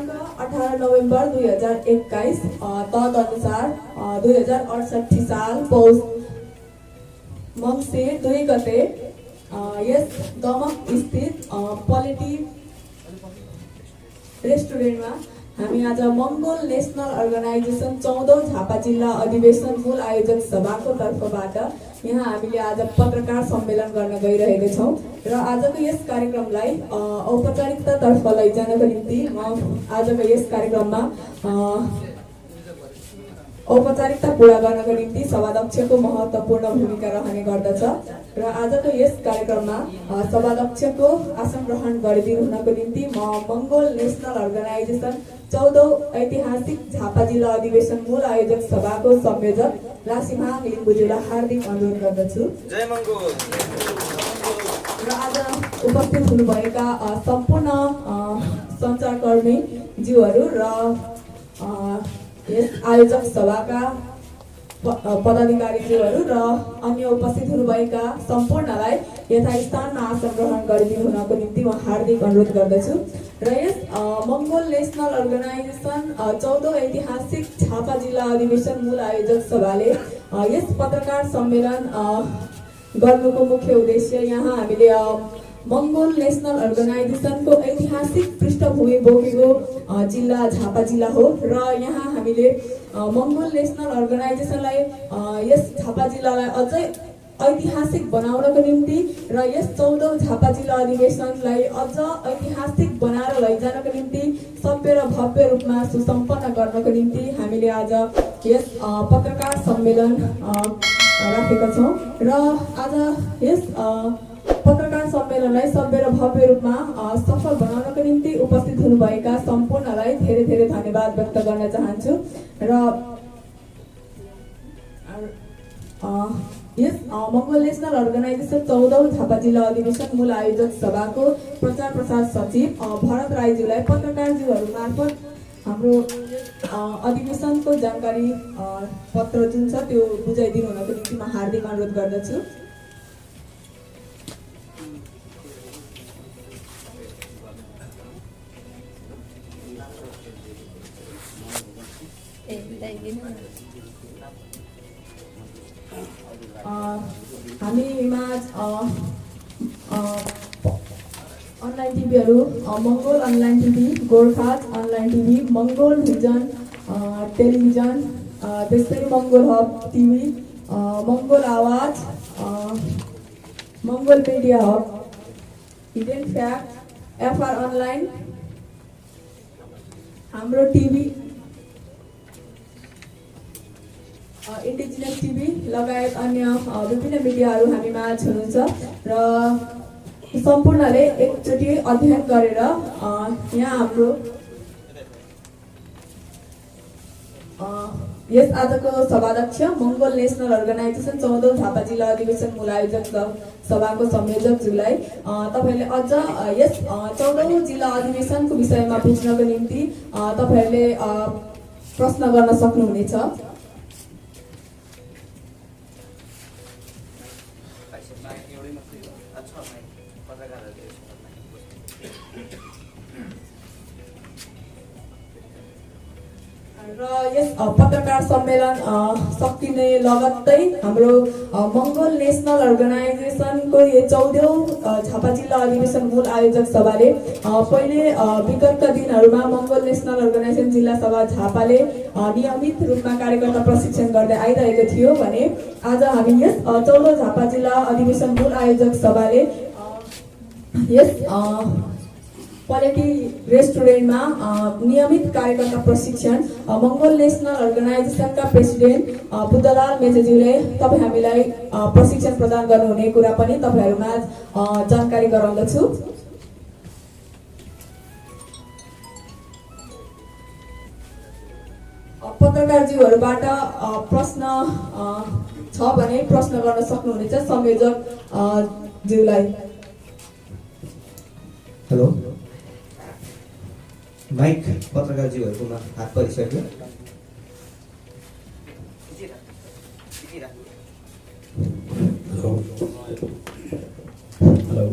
दिनांक 18 नोभेम्बर 2021 तदनुसार 2068 साल पौष मङ्सिर 2 गते यस दमक स्थित पोलिटी रेस्टुरेन्टमा हामी आज मङ्गोल नेसनल अर्गनाइजेसन 14औं झापा जिल्ला अधिवेशन मूल आयोजक सभाको तर्फबाट यहाँ हामीले आज पत्रकार सम्मेलन गर्न गइरहेका छौँ र आजको यस कार्यक्रमलाई औपचारिकतातर्फ लैजानको निम्ति म आजको यस कार्यक्रममा औपचारिकता पूरा गर्नको निम्ति सभाध्यक्षको महत्त्वपूर्ण भूमिका रहने गर्दछ र आजको यस कार्यक्रममा सभाध्यक्षको आसन ग्रहण गरिदिनु हुनको निम्ति म मङ्गोल नेसनल अर्गनाइजेसन 14औं ऐतिहासिक झापा जिल्ला अधिवेशन मूल आयोजक सभाको संयोजक लासिमाङ लिम्बुज्यूलाई हार्दिक अनुरोध गर्दछु। जय मङ्गोल। र आज उपस्थित हुनुभएका सम्पूर्ण सञ्चारकर्मी ज्यूहरू र यस आयोजक सभाका पदाधिकारीज्यूहरू र अन्य उपस्थित हुनुभएका सम्पूर्णलाई यथास्थानमा आसन ग्रहण गरिदिनु हुनको निम्ति म हार्दिक अनुरोध गर्दछु र यस मङ्गोल नेसनल अर्गनाइजेसन 14औं ऐतिहासिक झापा जिल्ला अधिवेशन मूल आयोजक सभाले यस पत्रकार सम्मेलन गर्नुको मुख्य उद्देश्य यहाँ हामीले मङ्गोल नेसनल अर्गनाइजेसनको ऐतिहासिक पृष्ठभूमि बोकेको जिल्ला झापा जिल्ला हो र यहाँ हामीले मङ्गोल नेसनल अर्गनाइजेसनलाई यस झापा जिल्लालाई अझै ऐतिहासिक बनाउनको निम्ति र यस 14औं झापा जिल्ला अधिवेशनलाई अझ ऐतिहासिक बनाएर लैजानको निम्ति सभ्य र भव्य रूपमा सुसम्पन्न गर्नको निम्ति हामीले आज यस पत्रकार सम्मेलन राखेका छौँ र आज यस पत्रकार सम्मेलनलाई सभ्य र भव्य रूपमा सफल बनाउनको निम्ति उपस्थित हुनुभएका सम्पूर्णलाई धेरै धेरै धन्यवाद व्यक्त गर्न चाहन्छु र यस मङ्गोल नेसनल अर्गनाइजेसन 14औं झापा जिल्ला अधिवेशन मूल आयोजक सभाको प्रचार प्रसार सचिव भरत राईज्यूलाई पत्रकारज्यूहरू मार्फत हाम्रो अधिवेशनको जानकारी पत्र जुन छ त्यो बुझाइदिनु हुनको निम्ति म हार्दिक अनुरोध गर्दछु। हामीमा अनलाइन टिभीहरू Mangol online TV, Gorkhas online TV, Mangol vision television, त्यसै Mangol hub TV, Mangol Awaj, Mangol media hub, hidden fact, FR online, Hamro TV, indigenous TV लगायत अन्य विभिन्न मिडियाहरू हामीमा हुनुहुन्छ र सम्पूर्णले एकचोटि अध्ययन गरेर यहाँ हाम्रो यस आजको सभाध्यक्ष मङ्गोल नेसनल अर्गनाइजेसन 14औं झापा जिल्ला अधिवेशन मूल आयोजक सभाको संयोजकज्यूलाई तपाईहरूले अझ यस 14औं जिल्ला अधिवेशनको विषयमा बुझ्नको निम्ति तपाईहरूले प्रश्न गर्न सक्नुहुनेछ। र यस पत्रकार सम्मेलन सकिने लगत्तै हाम्रो मङ्गोल नेसनल अर्गनाइजेसनको यो 14औं झापा जिल्ला अधिवेशन मूल आयोजक सभाले पहिले विगतका दिनहरूमा मङ्गोल नेसनल अर्गनाइजेसन जिल्ला सभा झापाले नियमित रूपमा कार्यकर्ता प्रशिक्षण गर्दै आइरहेको थियो भने आज हामी यस 14औं झापा जिल्ला अधिवेशन मूल आयोजक सभाले यस पोलिटी रेस्टुरेन्टमा नियमित कार्यकर्ता प्रशिक्षण मङ्गोल नेसनल अर्गनाइजेसनका प्रेसिडेन्ट बुद्धलाल मेजेज्यूले तपाईँ हामीलाई प्रशिक्षण प्रदान गर्नुहुने कुरा पनि तपाईहरूमा जानकारी गराउँदछु। पत्रकारज्यूहरूबाट प्रश्न छ भने प्रश्न गर्न सक्नुहुनेछ संयोजक ज्यूलाई। हेलो, माइक पत्रकारज्यूहरूकोमा हात परिसक्यो। हेलो,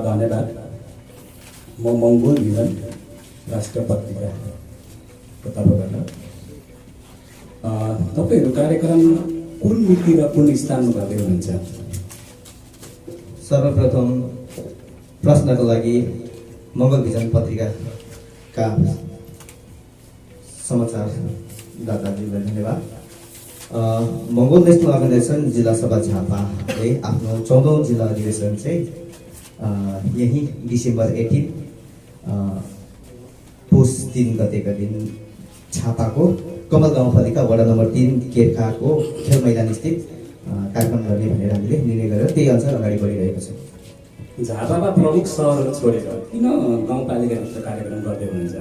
धन्यवाद। म मङ्गोल भिजन राष्ट्र पत्रिकाको तर्फबाट तपाईँहरू कार्यक्रम कुन मिति र कुन स्थानमा गर्दै हुनुहुन्छ? सर्वप्रथम प्रश्नको लागि मङ्गल भिजन पत्रिकाका समाचारदाताजीलाई धन्यवाद। मङ्गोल नेसनल अर्गनाइजेसन जिल्ला सभा झापाले आफ्नो 14औं जिल्ला अधिवेशन चाहिँ यही डिसेम्बर 18 पुस 3 गतेका दिन झापाको कमल गाउँपालिका वडा नम्बर 3 केरखाको खेल मैदान स्थित कार्यक्रम गर्ने भनेर हामीले निर्णय गरेर त्यही अनुसार अगाडि बढिरहेको छ। झापामा प्रमुख सहरहरू छोडेर किन गाउँपालिकाभित्र कार्यक्रम गर्दै हुनुहुन्छ?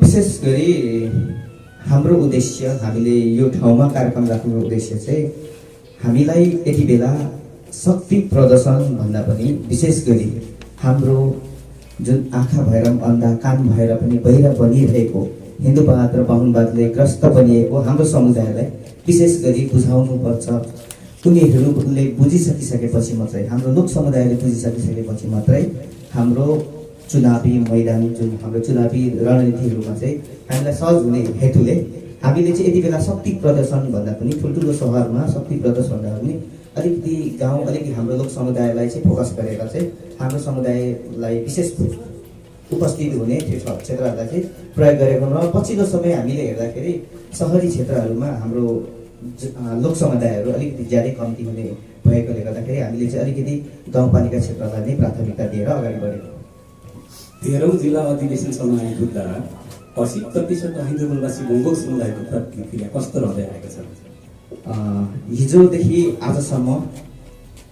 विशेष गरी हाम्रो उद्देश्य, हामीले यो ठाउँमा कार्यक्रम राख्नुको उद्देश्य चाहिँ हामीलाई यति बेला शक्ति प्रदर्शन भन्दा पनि विशेष गरी हाम्रो जुन आँखा भएर अन्धा, कान भएर पनि बहिरा बनिरहेको हिन्दूवाद र बाहुनवादले ग्रस्त बनिएको हाम्रो समुदायलाई विशेष गरी बुझाउनुपर्छ। उनीहरूले बुझिसकिसकेपछि मात्रै, हाम्रो लोक समुदायले बुझिसकिसकेपछि मात्रै हाम्रो चुनावी मैदान, जुन हाम्रो चुनावी रणनीतिहरूमा चाहिँ हामीलाई सहज हुने हेतुले हामीले चाहिँ यति बेला शक्ति प्रदर्शन भन्दा पनि ठुल्ठुलो सहरमा शक्ति प्रदर्शन भन्दा पनि अलिकति गाउँ, अलिकति हाम्रो लोक समुदायलाई चाहिँ फोकस गरेर चाहिँ हाम्रो समुदायलाई विशेष उपस्थित हुने त्यो क्षेत्रहरूलाई चाहिँ प्रयोग गरेको र पछिल्लो समय हामीले हेर्दाखेरि सहरी क्षेत्रहरूमा हाम्रो लोक समुदायहरू अलिकति ज्यादै कम्ती हुने भएकोले गर्दाखेरि हामीले चाहिँ अलिकति गाउँपालिका क्षेत्रलाई नै प्राथमिकता दिएर अगाडि बढेको। 13औं जिल्ला अधिवेशनसम्म आइपुग्दा 80% हिन्दू मूलवासी मङ्गोल समुदायको प्रतिक्रिया कस्तो रहँदै आएको छ? हिजोदेखि आजसम्म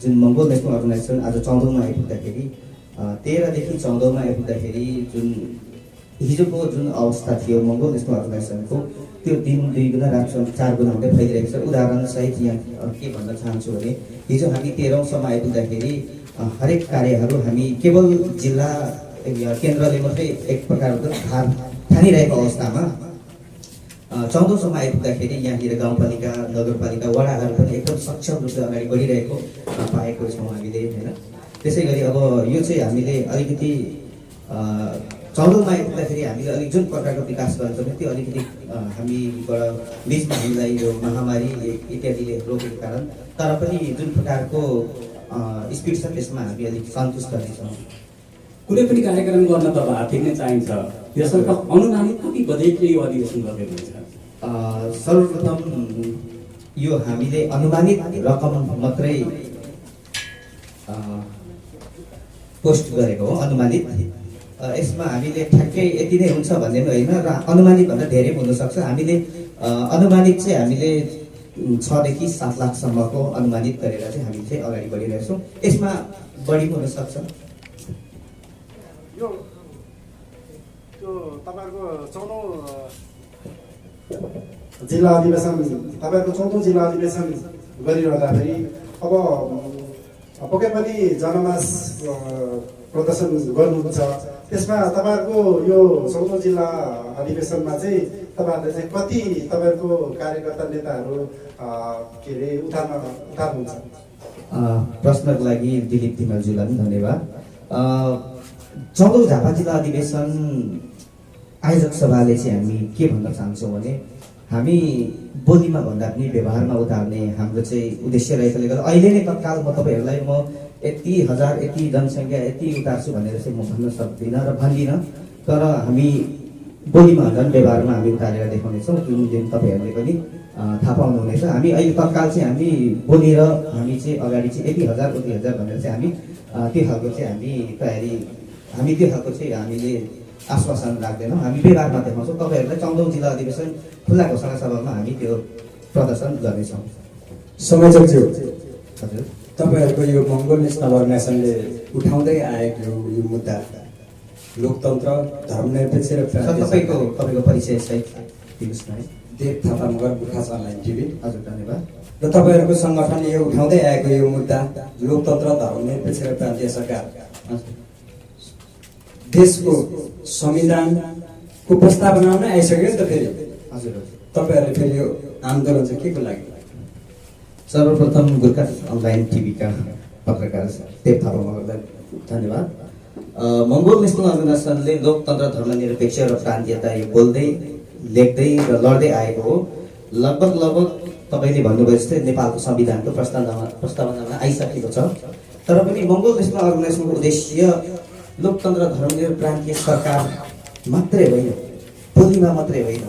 जुन मङ्गोल नेसनल अर्गनाइजेसन आज 14औंमा आइपुग्दाखेरि 13 देखि 14औंमा आइपुग्दाखेरि जुन हिजोको जुन अवस्था थियो मङ्गोल नेसनल अर्गनाइजेसनको, त्यो दिन 2 गुणा, रात 4 गुणा हुँदै फैलिरहेको छ। उदाहरण सहित यहाँ के भन्न चाहन्छु भने हिजो हामी 13औंसम्म आइपुग्दाखेरि हरेक कार्यहरू हामी केवल जिल्ला केन्द्रले मात्रै एक प्रकारको भार ठानिरहेको अवस्थामा 14औंसम्म आइपुग्दाखेरि यहाँनिर गाउँपालिका, नगरपालिका, वडाहरू पनि एकदम सक्षम रूपले अगाडि बढिरहेको पाएको छौँ हामीले, होइन? त्यसै गरी अब यो चाहिँ हामीले अलिकति 14औंमा आइपुग्दाखेरि हामीले अलिक जुन प्रकारको विकास गर्न सक्यौँ त्यो अलिकति हामीबाट बिचमा हामीलाई यो महामारी इत्यादिले रोकेको कारण, तर पनि जुन प्रकारको स्पिड छ त्यसमा हामी अलिक सन्तुष्ट छौँ। कुनै पनि कार्यक्रम गर्न त आर्थिक नै चाहिन्छ, यसर्थ अनुमानित कति बजेटले यो अधिवेशन गर्दै हुनुहुन्छ? सर्वप्रथम यो हामीले अनुमानित रकम मात्रै पोस्ट गरेको हो, अनुमानित। यसमा हामीले ठ्याक्कै यति नै हुन्छ भन्ने पनि होइन र अनुमानित भन्दा धेरै हुनसक्छ। हामीले अनुमानित चाहिँ हामीले 6 देखि 7 लाखसम्मको अनुमानित गरेर चाहिँ हामी चाहिँ अगाडि बढिरहेछौँ। यसमा बढी हुन सक्छ। यो तपाईँहरूको 14औं जिल्ला अधिवेशन, तपाईँहरूको 14औं जिल्ला अधिवेशन गरिरहँदाखेरि अब पक्कै पनि जनमास प्रदर्शन गर्नुहुन्छ। त्यसमा तपाईँहरूको यो 14औं जिल्ला अधिवेशनमा चाहिँ तपाईँहरूले चाहिँ कति तपाईँहरूको कार्यकर्ता नेताहरू के अरे उठान हुन्छ? प्रश्नको लागि दिलीप तिमलज्यूलाई पनि धन्यवाद। 14औं झापा जिल्ला अधिवेशन आयोजक सभाले चाहिँ हामी के भन्न चाहन्छौँ भने हामी बोलीमा भन्दा पनि व्यवहारमा उतार्ने हाम्रो चाहिँ उद्देश्य रहेकोले गर्दा अहिले नै तत्काल म तपाईँहरूलाई म यति हजार, यति जनसङ्ख्या, यति उतार्छु भनेर चाहिँ म भन्न सक्दिनँ र भन्दिनँ। तर हामी बोलीमा भन्दा पनि व्यवहारमा हामी उतारेर देखाउनेछौँ, जुन दिन तपाईँहरूले पनि थाहा पाउनुहुनेछ। हामी अहिले तत्काल चाहिँ हामी बोलेर हामी चाहिँ अगाडि चाहिँ यति हजार, उति हजार भनेर चाहिँ हामी त्यो खालको चाहिँ हामी तयारी, हामी त्यो खालको चाहिँ हामीले आश्वासन राख्दैनौँ, हामी व्यवहारमा देखाउँछौँ। तपाईँहरूलाई 14औं जिल्ला अधिवेशन खुल्ला घोषणा सभामा हामी त्यो प्रदर्शन गर्नेछौँ। संयोजकज्यू, हजुर, तपाईँहरूको यो मङ्गोल नेसनल अर्गनाइजेसनले उठाउँदै आएको यो मुद्दा लोकतन्त्र, धर्मनिरपेक्ष र तपाईँको परिचय सहित दिनुहोस् न। देव थापा मगर, गोर्खा अनलाइन टिभी। हजुर, धन्यवाद। र तपाईँहरूको सङ्गठनले यो उठाउँदै आएको यो मुद्दा लोकतन्त्र, धर्मनिरपेक्ष र प्रान्तीय सरकार, देशको संविधानको प्रस्तावना नै आइसक्यो नि त फेरि। हजुर, तपाईँहरूले फेरि यो आन्दोलन चाहिँ के को लागि? सर्वप्रथम गोर्खा अनलाइन टिभीका पत्रकार देव थापा मगरलाई धन्यवाद। मङ्गोल नेसनल अर्गनाइजेसनले लोकतन्त्र धर्मनिरपेक्ष र प्रान्तीयता यो बोल्दै लेख्दै र लड्दै आएको हो। लगभग तपाईँले भन्नुभयो जस्तै नेपालको संविधानको प्रस्तावनामा आइसकेको छ। तर पनि मङ्गोल नेसनल अर्गनाइजेसनको उद्देश्य लोकतन्त्र धर्मनिरपेक्ष प्रान्तीय सरकार मात्रै होइन, बोलीमा मात्रै होइन,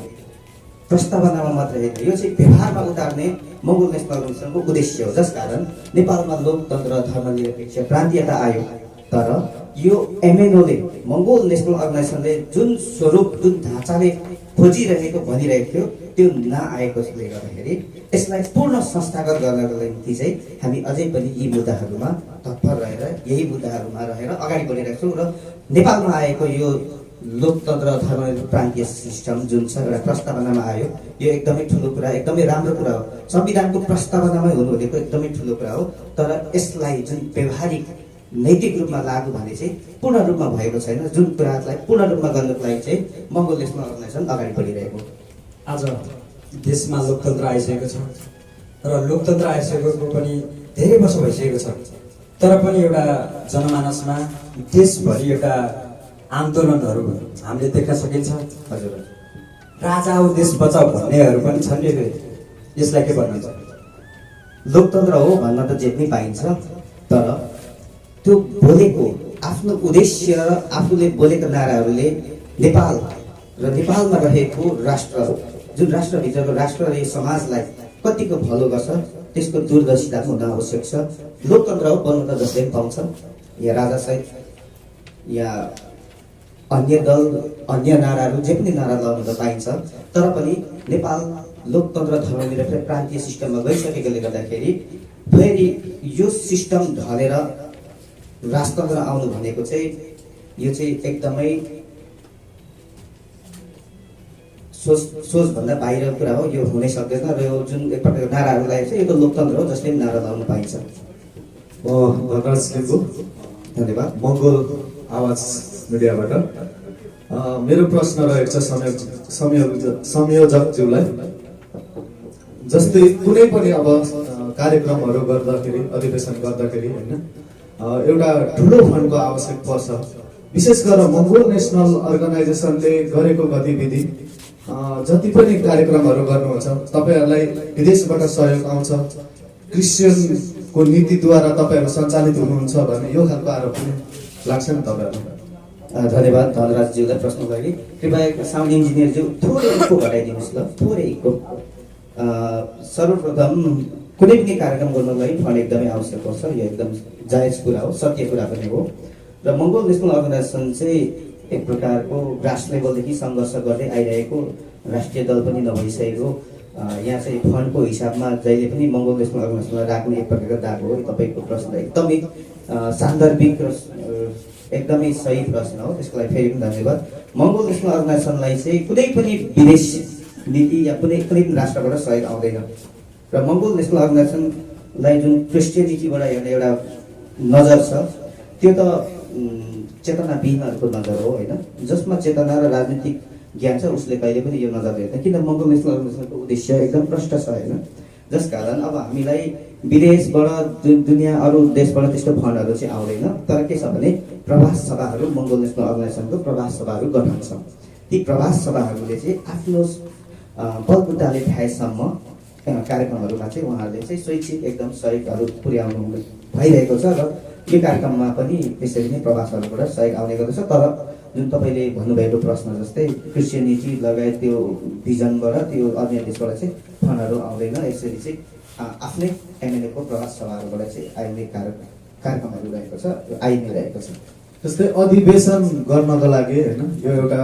प्रस्तावनामा मात्रै होइन, यो चाहिँ व्यवहारमा उतार्ने मङ्गोल नेसनल अर्गनाइजेसनको उद्देश्य हो। जसकारण नेपालमा लोकतन्त्र धर्मनिरपेक्ष प्रान्तीयता आयो, तर यो एमएनओले मङ्गोल नेसनल अर्गनाइजेसनले जुन स्वरूप जुन ढाँचाले खोजिरहेको भनिरहेको थियो त्यो नआएकोले गर्दाखेरि यसलाई पूर्ण संस्थागत गर्नको निम्ति चाहिँ हामी अझै पनि यी मुद्दाहरूमा तत्पर रहेर यही मुद्दाहरूमा रहेर अगाडि बढिरहेको छौँ। र नेपालमा आएको यो लोकतन्त्र धर्म प्रान्तीय सिस्टम जुन छ एउटा प्रस्तावनामा आयो, यो एकदमै ठुलो कुरा, एकदमै राम्रो कुरा हो। संविधानको प्रस्तावनामै हुनु भनेको एकदमै ठुलो कुरा हो। तर यसलाई जुन व्यवहारिक नैतिक रूपमा लागू भने चाहिँ पूर्ण रूपमा भएको छैन। जुन कुरालाई पूर्ण रूपमा गर्नको लागि चाहिँ मङ्गोल नेसनल अर्गनाइजेसन अगाडि बढिरहेको। आज देशमा लोकतन्त्र आइसकेको छ र लोकतन्त्र आइसकेको पनि धेरै वर्ष भइसकेको छ, तर पनि एउटा जनमानसमा देशभरि एउटा आन्दोलनहरू हामीले देख्न सकिन्छ। हजुर, राजा हो देश बचाऊ भन्नेहरू पनि छन्। यसलाई के भन्नुहुन्छ? लोकतन्त्र हो भन्न त जे पनि पाइन्छ, तर त्यो बोलेको आफ्नो उद्देश्य र आफूले बोलेको नाराहरूले नेपाल र नेपालमा रहेको राष्ट्र, जुन राष्ट्रभित्रको राष्ट्र र समाजलाई कतिको भलो गर्छ त्यसको दूरदर्शिता हुन आवश्यक छ। लोकतन्त्र हो बन्नु त जसले पनि पाउँछ, या राजासहित या अन्य दल अन्य नाराहरू जे पनि नारा लाउनु त पाइन्छ, तर पनि नेपाल लोकतन्त्र धर्मनिरपेक्ष प्रान्तीय सिस्टममा गइसकेकोले गर्दाखेरि फेरि यो सिस्टम ढलेर राजतन्त्र आउनु भनेको चाहिँ यो चाहिँ एकदमै सोचभन्दा बाहिर कुरा हो। यो हुनै सक्दैन र यो जुन एक प्रकारको नाराहरू लागेको छ यो त लोकतन्त्र हो, जसले पनि नारा लाउनु पाइन्छ। म धनराज लिम्बू, धन्यवाद। मङ्गोल आवाज मिडियाबाट। मेरो प्रश्न रहेको छ संयोजकज्यूलाई। जस्तै कुनै पनि अब कार्यक्रमहरू गर्दाखेरि, अधिवेशन गर्दाखेरि होइन, एउटा ठुलो फन्डको आवश्यक पर्छ। विशेष गरेर मङ्गोल नेसनल अर्गनाइजेसनले गरेको गतिविधि जति पनि कार्यक्रमहरू गर्नुहुन्छ, तपाईँहरूलाई विदेशबाट सहयोग आउँछ, क्रिस्चियनको नीतिद्वारा तपाईँहरू सञ्चालित हुनुहुन्छ भन्ने यो खालको आरोप पनि लाग्छ नि तपाईँहरूलाई? धन्यवाद धनराजज्यूलाई प्रश्नको लागि। कृपया साउन्ड इन्जिनियरज्यू थोरै इको घटाइदिनुहोस् ल, थोरै इको। सर्वप्रथम कुनै पनि कार्यक्रम गर्नको लागि फन्ड एकदमै आवश्यक पर्छ, यो एकदम जायज कुरा हो, सत्य कुरा पनि हो। र मङ्गोल नेसनल अर्गनाइजेसन चाहिँ एक प्रकारको ग्रास लेभलदेखि सङ्घर्ष गर्दै आइरहेको राष्ट्रिय दल पनि नभइसकेको, यहाँ चाहिँ फन्डको हिसाबमा जहिले पनि मङ्गोल नेसनल अर्गनाइजेसनलाई राख्ने एक प्रकारको दाग हो। तपाईँको प्रश्न एकदमै सान्दर्भिक र एकदमै सही प्रश्न हो, त्यसको लागि फेरि पनि धन्यवाद। मङ्गोल नेसनल अर्गनाइजेसनलाई चाहिँ कुनै पनि विदेश नीति या कुनै पनि राष्ट्रबाट सहयोग आउँदैन। र मङ्गोल नेसनल अर्गनाइजेसनलाई जुन क्रिस्चियनिटीबाट हेर्ने एउटा नजर छ त्यो त चेतनाविहीनहरूको नजर हो होइन। जसमा चेतना र राजनीतिक ज्ञान छ उसले कहिले पनि यो नजर हेर्दैन, किन मङ्गोल नेसनल अर्गनाइजेसनको उद्देश्य एकदम प्रष्ट छ होइन। जसकारण अब हामीलाई विदेशबाट दुनियाँ अरू देशबाट त्यस्तो फन्डहरू चाहिँ आउँदैन, तर के छ भने प्रवास सभाहरू मङ्गोल नेसनल अर्गनाइजेसनको प्रवास सभाहरू गराउँछ। ती प्रवास सभाहरूले चाहिँ आफ्नो बलबुताले भ्याएसम्म कार्यक्रमहरूमा चाहिँ उहाँहरूले चाहिँ स्वैच्छिक एकदम सहयोगहरू पुर्याउनु भइरहेको छ। र यो कार्यक्रममा पनि त्यसरी नै प्रवासहरूबाट सहयोग आउने गर्दछ। तर जुन तपाईँले भन्नुभएको प्रश्न जस्तै क्रिस्चियनिटी लगायत त्यो भिजनबाट त्यो अन्य देशबाट चाहिँ फन्डहरू आउँदैन, यसरी चाहिँ आफ्नै एमएलएको प्रवास सभाहरूबाट चाहिँ आउने कार्यक्रमहरू रहेको छ, आइ नै रहेको छ। जस्तै अधिवेशन गर्नको लागि होइन, यो एउटा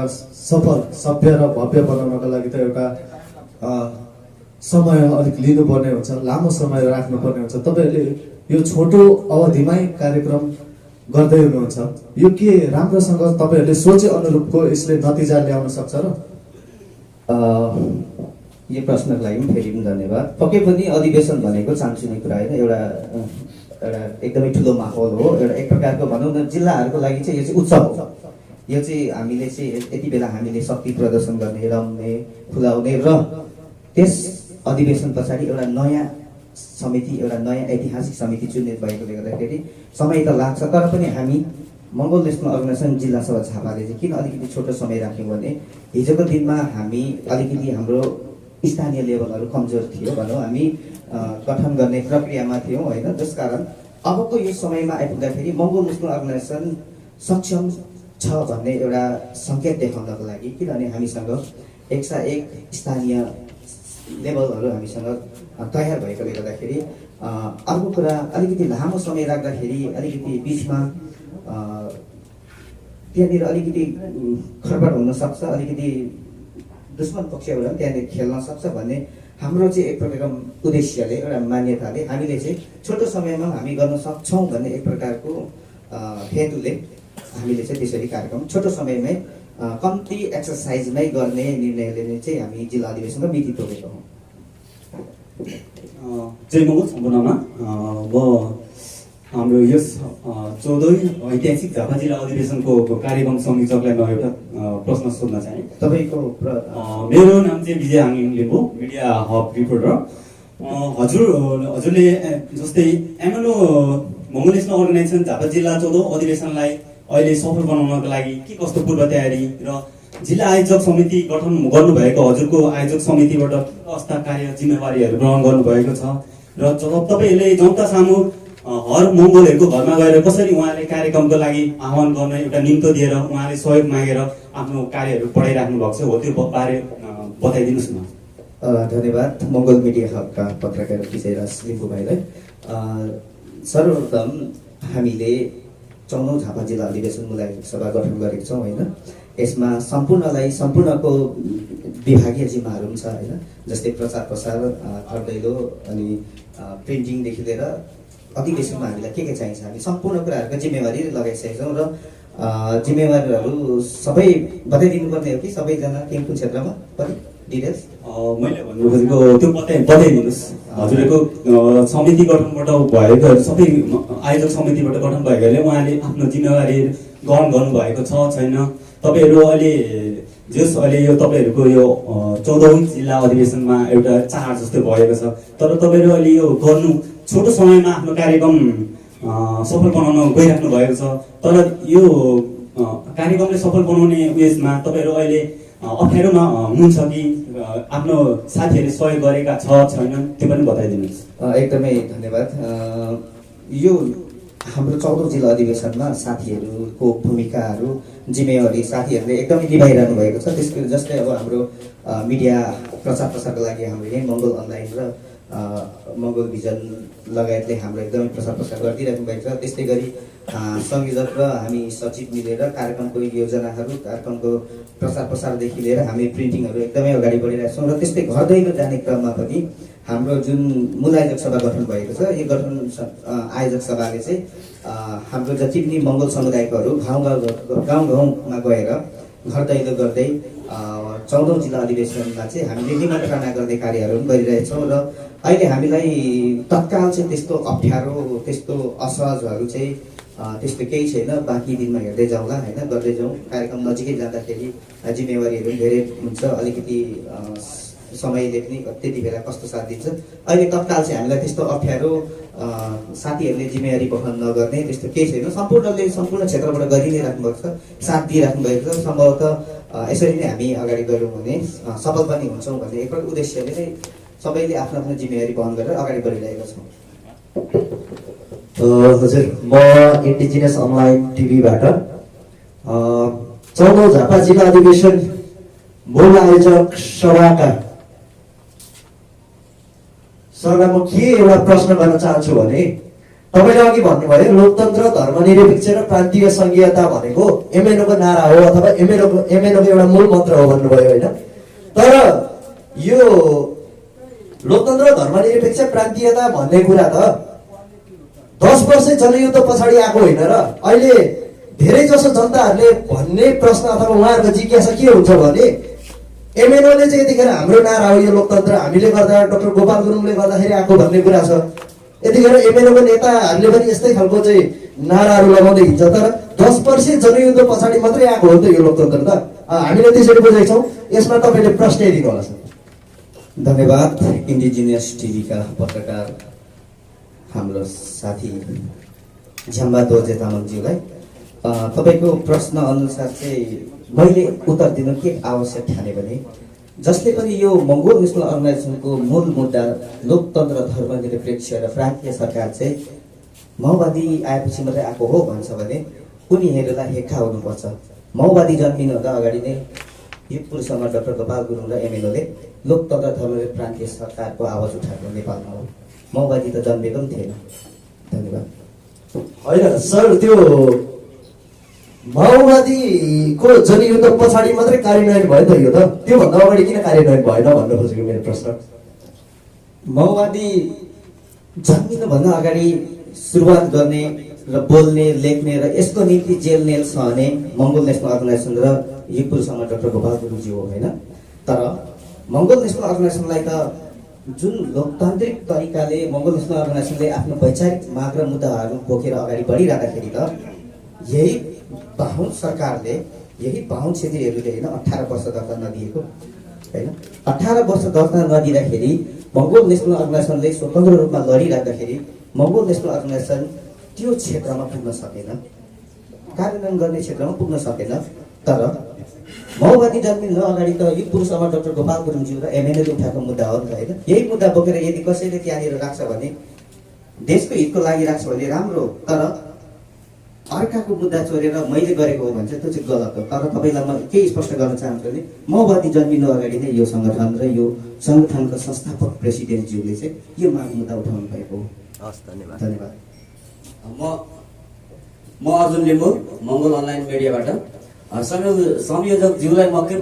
सफल सभ्य र भव्य बनाउनको लागि त एउटा समय अलिक लिनुपर्ने हुन्छ, लामो समय राख्नुपर्ने हुन्छ। तपाईँहरूले यो छोटो अवधिमै कार्यक्रम गर्दै हुनुहुन्छ, यो के राम्रोसँग तपाईँहरूले सोचे अनुरूपको यसले नतिजा ल्याउन सक्छ र? यो प्रश्नको लागि पनि फेरि पनि धन्यवाद। पक्कै पनि अधिवेशन भनेको सानसुने कुरा होइन, एउटा एकदमै ठुलो माहौल हो। एउटा एक प्रकारको भनौँ न जिल्लाहरूको लागि चाहिँ यो चाहिँ उत्सव हो। यो चाहिँ हामीले चाहिँ यति बेला हामीले शक्ति प्रदर्शन गर्ने, रम्ने, फुलाउने र त्यस अधिवेशन पछाडि एउटा नयाँ समिति, एउटा नयाँ ऐतिहासिक समिति चुन्ने भएकोले गर्दाखेरि समय त लाग्छ, तर पनि हामी मङ्गोल नेसनल अर्गनाइजेसन जिल्ला सभा झापाले चाहिँ किन अलिकति छोटो समय राख्यौँ भने हिजोको दिनमा हामी अलिकति हाम्रो स्थानीय लेभलहरू कमजोर थियो भनौँ, हामी गठन गर्ने प्रक्रियामा थियौँ होइन। त्यसकारण अबको यो समयमा आइपुग्दाखेरि मङ्गोल नेसनल अर्गनाइजेसन सक्षम छ भन्ने एउटा सङ्केत देखाउनको लागि, किनभने हामीसँग 101 स्थानीय लेभलहरू हामीसँग तयार भएकोले गर्दाखेरि अर्को कुरा अलिकति लामो समय राख्दाखेरि अलिकति बिचमा त्यहाँनिर अलिकति खडबड हुन सक्छ, अलिकति दुश्मन पक्षबाट पनि त्यहाँनिर खेल्न सक्छ भन्ने हाम्रो चाहिँ एक प्रकारको उद्देश्यले एउटा मान्यताले हामीले चाहिँ छोटो समयमा हामी गर्न सक्छौँ भन्ने एक प्रकारको हेतुले हामीले चाहिँ त्यसरी कार्यक्रम छोटो समयमै कम्ती एक्सर्साइजमै गर्ने निर्णयले नै चाहिँ हामी जिल्ला अधिवेशनको मिति तोकेका हौँ। जय मङ्गल सम्पूर्णमा म हाम्रो यस 14औं ऐतिहासिक झापा जिल्ला अधिवेशनको कार्यक्रम संयोजकलाई म एउटा प्रश्न सोध्न चाहे। तपाईँको मेरो नाम चाहिँ विजय हाङलिङ लिम्बू, मिडिया हब रिपोर्टर। हजुरले जस्तै एमएनओ मङ्गोल नेसनल अर्गनाइजेसन झापा जिल्ला 14औं अधिवेशनलाई अहिले सफल बनाउनको लागि के कस्तो पूर्व तयारी र जिल्ला आयोजक समिति गठन गर्नुभएको हजुरको आयोजक समितिबाट कस्ता कार्य जिम्मेवारीहरू ग्रहण गर्नुभएको छ र जब तपाईँहरूले जनता सामु हर मङ्गोलहरूको घरमा गएर कसरी उहाँले कार्यक्रमको लागि आह्वान गर्ने एउटा निम्तो दिएर उहाँले सहयोग मागेर आफ्नो कार्यहरू बढाइराख्नु भएको छ, हो त्यो बारे बताइदिनुहोस् न। धन्यवाद मङ्गोल मिडिया हबका पत्रकार विजयराज लिम्बू भाइलाई। सर्वप्रथम हामीले 14औं झापा जिल्ला अधिवेशन मूल्याङ्कन सभा गठन गरेको छौँ होइन। यसमा सम्पूर्णको विभागीय जिम्माहरू पनि छ होइन, जस्तै प्रचार प्रसार, घर दैलो अनि प्रिन्टिङदेखि लिएर अधिवेशनमा हामीलाई के चाहिन्छ हामी सम्पूर्ण कुराहरूको जिम्मेवारी लगाइसकेका छौँ र जिम्मेवारीहरू सबै बताइदिनु पर्ने हो कि सबैजना कुन क्षेत्रमा पनि डिटेल्स मैले भन्नु खोजेको त्यो बताइदिनुहोस्। हजुरको समिति गठनबाट भएको सबै आयोजक समितिबाट गठन भएकोले उहाँले आफ्नो जिम्मेवारी ग्रहण गर्नुभएको छ छैन? तपाईँहरू अहिले अहिले यो तपाईँहरूको यो 14औं जिल्ला अधिवेशनमा एउटा चाड जस्तो भएको छ, तर तपाईँहरू अहिले यो गर्नु छोटो समयमा आफ्नो कार्यक्रम सफल बनाउन गइराख्नु भएको छ, तर यो कार्यक्रमले सफल बनाउने उयसमा तपाईँहरू अहिले अप्ठ्यारोमा हुनुहुन्छ कि आफ्नो साथीहरूले सहयोग गरेका छैनन् त्यो पनि बताइदिनुहोस्। एकदमै धन्यवाद। यो हाम्रो 14औं जिल्ला अधिवेशनमा साथीहरूको भूमिकाहरू जिम्मेवारी साथीहरूले एकदमै निभाइरहनु भएको छ। त्यसको जस्तै अब हाम्रो मिडिया प्रचार प्रसारको लागि हाम्रो यही मङ्गोल अनलाइन र मङ्गोल भिजन लगायतले हाम्रो एकदमै प्रचार प्रसार गरिदिइराख्नु भएको छ। त्यस्तै गरी संयोजक र हामी सचिव मिलेर कार्यक्रमको योजनाहरू, कार्यक्रमको प्रचार प्रसारदेखि लिएर हामी प्रिन्टिङहरू एकदमै अगाडि बढिरहेका छौँ। र त्यस्तै घर दैलो जाने क्रममा पनि हाम्रो जुन मूल आयोजक सभा गठन भएको छ, यो गठन आयोजक सभाले चाहिँ हाम्रो जति पनि मङ्गोल समुदायकोहरू गाउँ गाउँमा गएर घर दैलो गर्दै 14औं जिल्ला अधिवेशनमा चाहिँ हामीले निमन्त्रणा गर्ने कार्यहरू पनि गरिरहेछौँ। र अहिले हामीलाई तत्काल चाहिँ त्यस्तो अप्ठ्यारो, त्यस्तो असहजहरू चाहिँ त्यस्तो केही छैन। बाँकी दिनमा हेर्दै जाउँला होइन, गर्दै जाउँ। कार्यक्रम नजिकै जाँदाखेरि जिम्मेवारीहरू पनि धेरै हुन्छ, अलिकति समयले पनि त्यति बेला कस्तो साथ दिन्छ। अहिले तत्काल चाहिँ हामीलाई त्यस्तो अप्ठ्यारो साथीहरूले जिम्मेवारी वहन नगर्ने त्यस्तो केही छैन। सम्पूर्ण क्षेत्रबाट गरि नै राख्नु भएको छ, साथ दिइराख्नु भएको छ। सम्भवतः यसरी नै हामी अगाडि गयौँ भने सफल पनि हुन्छौँ भन्ने एक उद्देश्यले नै सबैले आफ्नो आफ्नो जिम्मेवारी वहन गरेर अगाडि बढिरहेका छौँ। हजुर, म इन्डिजिनियस अनलाइन टिभीबाट 14औं झापा जिल्ला अधिवेशन मूल आयोजक सभाका सरलाई म के एउटा प्रश्न गर्न चाहन्छु भने तपाईँले अघि भन्नुभयो लोकतन्त्र, धर्मनिरपेक्ष र प्रान्तीय सङ्घीयता भनेको एमएनओको नारा हो अथवा एमएनओको एउटा मूल मन्त्र हो भन्नुभयो होइन। तर यो लोकतन्त्र, धर्मनिरपेक्ष, प्रान्तीयता भन्ने कुरा त 10 वर्ष जनयुद्ध पछाडि आएको होइन र अहिले धेरै जसो जनताहरूले भन्ने प्रश्न अथवा उहाँहरूको जिज्ञासा के हुन्छ भने एमएनओले चाहिँ यतिखेर हाम्रो नारा हो यो लोकतन्त्र, हामीले गर्दा डाक्टर गोपाल गुरुङले गर्दाखेरि आएको भन्ने कुरा छ। यतिखेर एमएनओको नेताहरूले पनि यस्तै खालको चाहिँ नाराहरू लगाउँदै हिँड्छ, तर 10 वर्ष जनयुद्ध पछाडि मात्रै आएको हो त यो लोकतन्त्र त। हामीले त्यसरी बुझेछौँ। यसमा तपाईँले प्रश्न दिनु होला सर। धन्यवाद इन्डिजिनियस टिभीका पत्रकार हाम्रो साथी झ्याम्बा दोर्जे तामाङज्यूलाई। तपाईँको प्रश्न अनुसार चाहिँ मैले उत्तर दिनु के आवश्यक ठाने भने जसले पनि यो मङ्गोल नेसनल अर्गनाइजेसनको मूल मुद्दा लोकतन्त्र धर्मनिरपेक्ष र प्रान्तीय सरकार चाहिँ माओवादी आएपछि मात्रै आएको हो भन्छ भने उनीहरूलाई हेक्का हुनुपर्छ। माओवादी जन्मिनुभन्दा अगाडि नै युगपुर समर डाक्टर गोपाल गुरुङ र एमएनओले लोकतन्त्र धर्मनिरपेक्ष प्रान्तीय सरकारको आवाज उठाएको नेपालमा हो। माओवादी त जन्मेको पनि थिएन। धन्यवाद। होइन सर, त्यो माओवादीको जनयुद्ध पछाडि मात्रै कार्यान्वयन भयो त यो त, त्योभन्दा अगाडि किन कार्यान्वयन भएन भन्न खोजेको मेरो प्रश्न। माओवादी जन्मिनुभन्दा अगाडि सुरुवात गर्ने र बोल्ने लेख्ने र यसको निम्ति जेल नेल सहने मङ्गोल नेसनल अर्गनाइजेसन र युगपुर समर डाक्टर गोपाल गुरुङजी हो होइन। तर मङ्गोल नेसनल अर्गनाइजेसनलाई त जुन लोकतान्त्रिक तरिकाले मङ्गोल नेसनल अर्गनाइजेसनले आफ्नो वैचारिक माग र मुद्दाहरू बोकेर अगाडि बढिराख्दाखेरि त यही बाहुन सरकारले, यही बाहुन क्षेत्रीहरूले होइन 18 वर्ष दर्ता नदिएको होइन। 18 वर्ष दर्ता नदिँदाखेरि मङ्गोल नेसनल अर्गनाइजेसनले स्वतन्त्र रूपमा लडिराख्दाखेरि मङ्गोल नेसनल अर्गनाइजेसन त्यो क्षेत्रमा पुग्न सकेन, कार्यान्वयन गर्ने क्षेत्रमा पुग्न सकेन। तर माओवादी जन्मिनु अगाडि त युगपुर समर डाक्टर गोपाल गुरुङज्यू र एमएनएले उठाएको मुद्दा हो नि त होइन। यही मुद्दा बोकेर यदि कसैले त्यहाँनिर राख्छ भने देशको हितको लागि राख्छ भने राम्रो, तर अर्काको मुद्दा चोरेर मैले गरेको हो भने चाहिँ त्यो चाहिँ गलत हो। तर तपाईँलाई म के स्पष्ट गर्न चाहन्छु भने माओवादी जन्मिनु अगाडि नै यो सङ्गठन र यो सङ्गठनका संस्थापक प्रेसिडेन्टज्यूले चाहिँ यो माग मुद्दा उठाउनु भएको हो। हस्, धन्यवाद। धन्यवाद। म अर्जुन लिम्बू, मङ्गोल अनलाइन मिडियाबाट। संयोजकज्यूलाई म के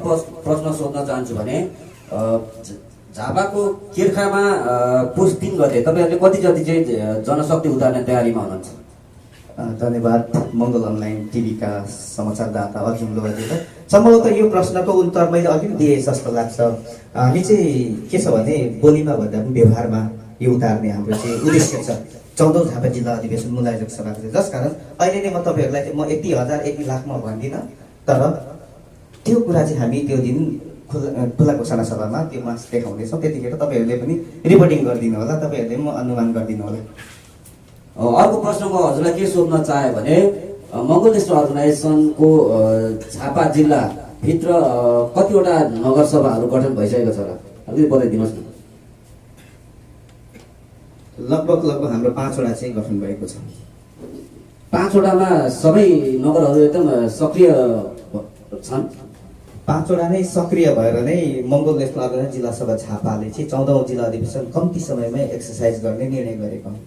प्रश्न सोध्न चाहन्छु भने झापाको किर्खामा पुस 3 गते तपाईँहरूले कति जति चाहिँ जनशक्ति उतार्ने तयारीमा हुनुहुन्छ? धन्यवाद। मङ्गोल अनलाइन टिभीका समाचारदाता अर्जुन लोहाजीलाई सम्भवतः यो प्रश्नको उत्तर मैले अघि पनि दिएँ जस्तो लाग्छ। हामी चाहिँ के छ भने बोलीमा भन्दा पनि व्यवहारमा यो उतार्ने हाम्रो चाहिँ उद्देश्य छ। 14औं झापा जिल्ला अधिवेशन मूलायोजक सभाको चाहिँ, जसकारण अहिले नै म तपाईँहरूलाई चाहिँ म यति हजार यति लाखमा भन्दिनँ, तर त्यो कुरा चाहिँ हामी त्यो दिन खुला घोषणा सभामा त्यो मास देखाउनेछौँ। त्यतिखेर तपाईँहरूले पनि रिपोर्टिङ गरिदिनु होला, तपाईँहरूले म अनुमान गरिदिनु होला। अर्को प्रश्न म हजुरलाई के सोध्न चाहे भने मङ्गोल नेसनल अर्गनाइजेसनको झापा जिल्लाभित्र कतिवटा नगरसभाहरू गठन भइसकेको छ र अलिकति बताइदिनुहोस् न। लगभग हाम्रो 5वटा चाहिँ गठन भएको छ। 5वटामा सबै नगरहरू एकदम सक्रिय छन्। 5वटा नै सक्रिय भएर नै मङ्गोल नेसनल अर्गनाइजेसन जिल्ला सभा झापाले चाहिँ 14औं जिल्ला अधिवेशन कम्ती समयमै एक्सर्साइज गर्ने निर्णय गरेको हो।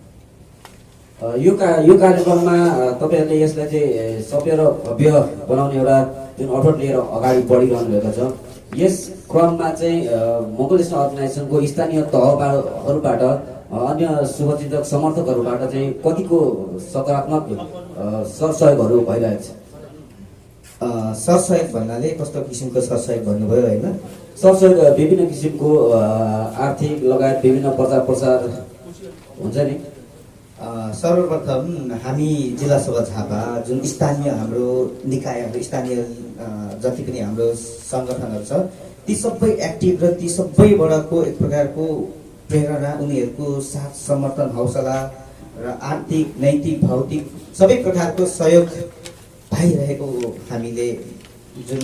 यो कार्यक्रममा तपाईँहरूले यसलाई चाहिँ सभ्य र भव्य बनाउने एउटा जुन अठोट लिएर अगाडि बढिरहनु भएको छ, यस क्रममा चाहिँ मङ्गोल नेसनल अर्गनाइजेसनको स्थानीय तहबाट अन्य शुभचिन्तक समर्थकहरूबाट चाहिँ कतिको सकारात्मक सरसहयोगहरू भइरहेको छ? सरसहयोग भन्नाले कस्तो किसिमको सरसहयोग भन्नुभयो होइन? सरसहयोग विभिन्न किसिमको आर्थिक लगायत विभिन्न प्रचार हुन्छ नि। सर्वप्रथम हामी जिल्ला सभा झापा जुन स्थानीय हाम्रो निकायहरू, स्थानीय जति पनि हाम्रो सङ्गठनहरू छ, ती सबै एक्टिभ र ती सबैबाटको एक प्रकारको प्रेरणा, उनीहरूको साथ समर्थन, हौसला र आर्थिक, नैतिक, भौतिक सबै प्रकारको सहयोग पाइरहेको हामीले जुन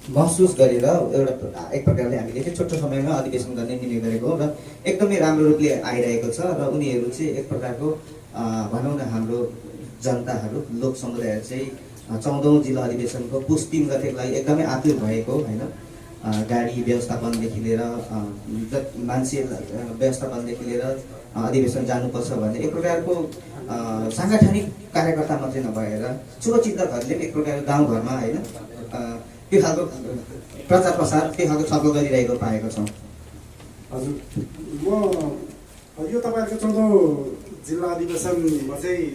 महसुस गरेर एउटा एक प्रकारले हामीले चाहिँ छोटो समयमा अधिवेशन गर्ने निर्णय गरेको र एकदमै राम्रो रूपले आइरहेको छ। र उनीहरू चाहिँ एक प्रकारको भनौँ न हाम्रो जनताहरू, लोक समुदायहरू चाहिँ 14औं जिल्ला अधिवेशनको पुस 3 गतेको लागि एकदमै आतुर भएको होइन। गाडी व्यवस्थापनदेखि लिएर मान्छे व्यवस्थापनदेखि लिएर अधिवेशन जानुपर्छ भन्ने एक प्रकारको साङ्गठनिक कार्यकर्ता मात्रै नभएर शुभचिन्तकहरूले एक प्रकारको गाउँघरमा होइन त्यो खालको प्रचार प्रसार, त्यो खालको छलफल गरिरहेको पाएको छौँ। हजुर, म यो तपाईँहरूको 14औं जिल्ला अधिवेशनमा चाहिँ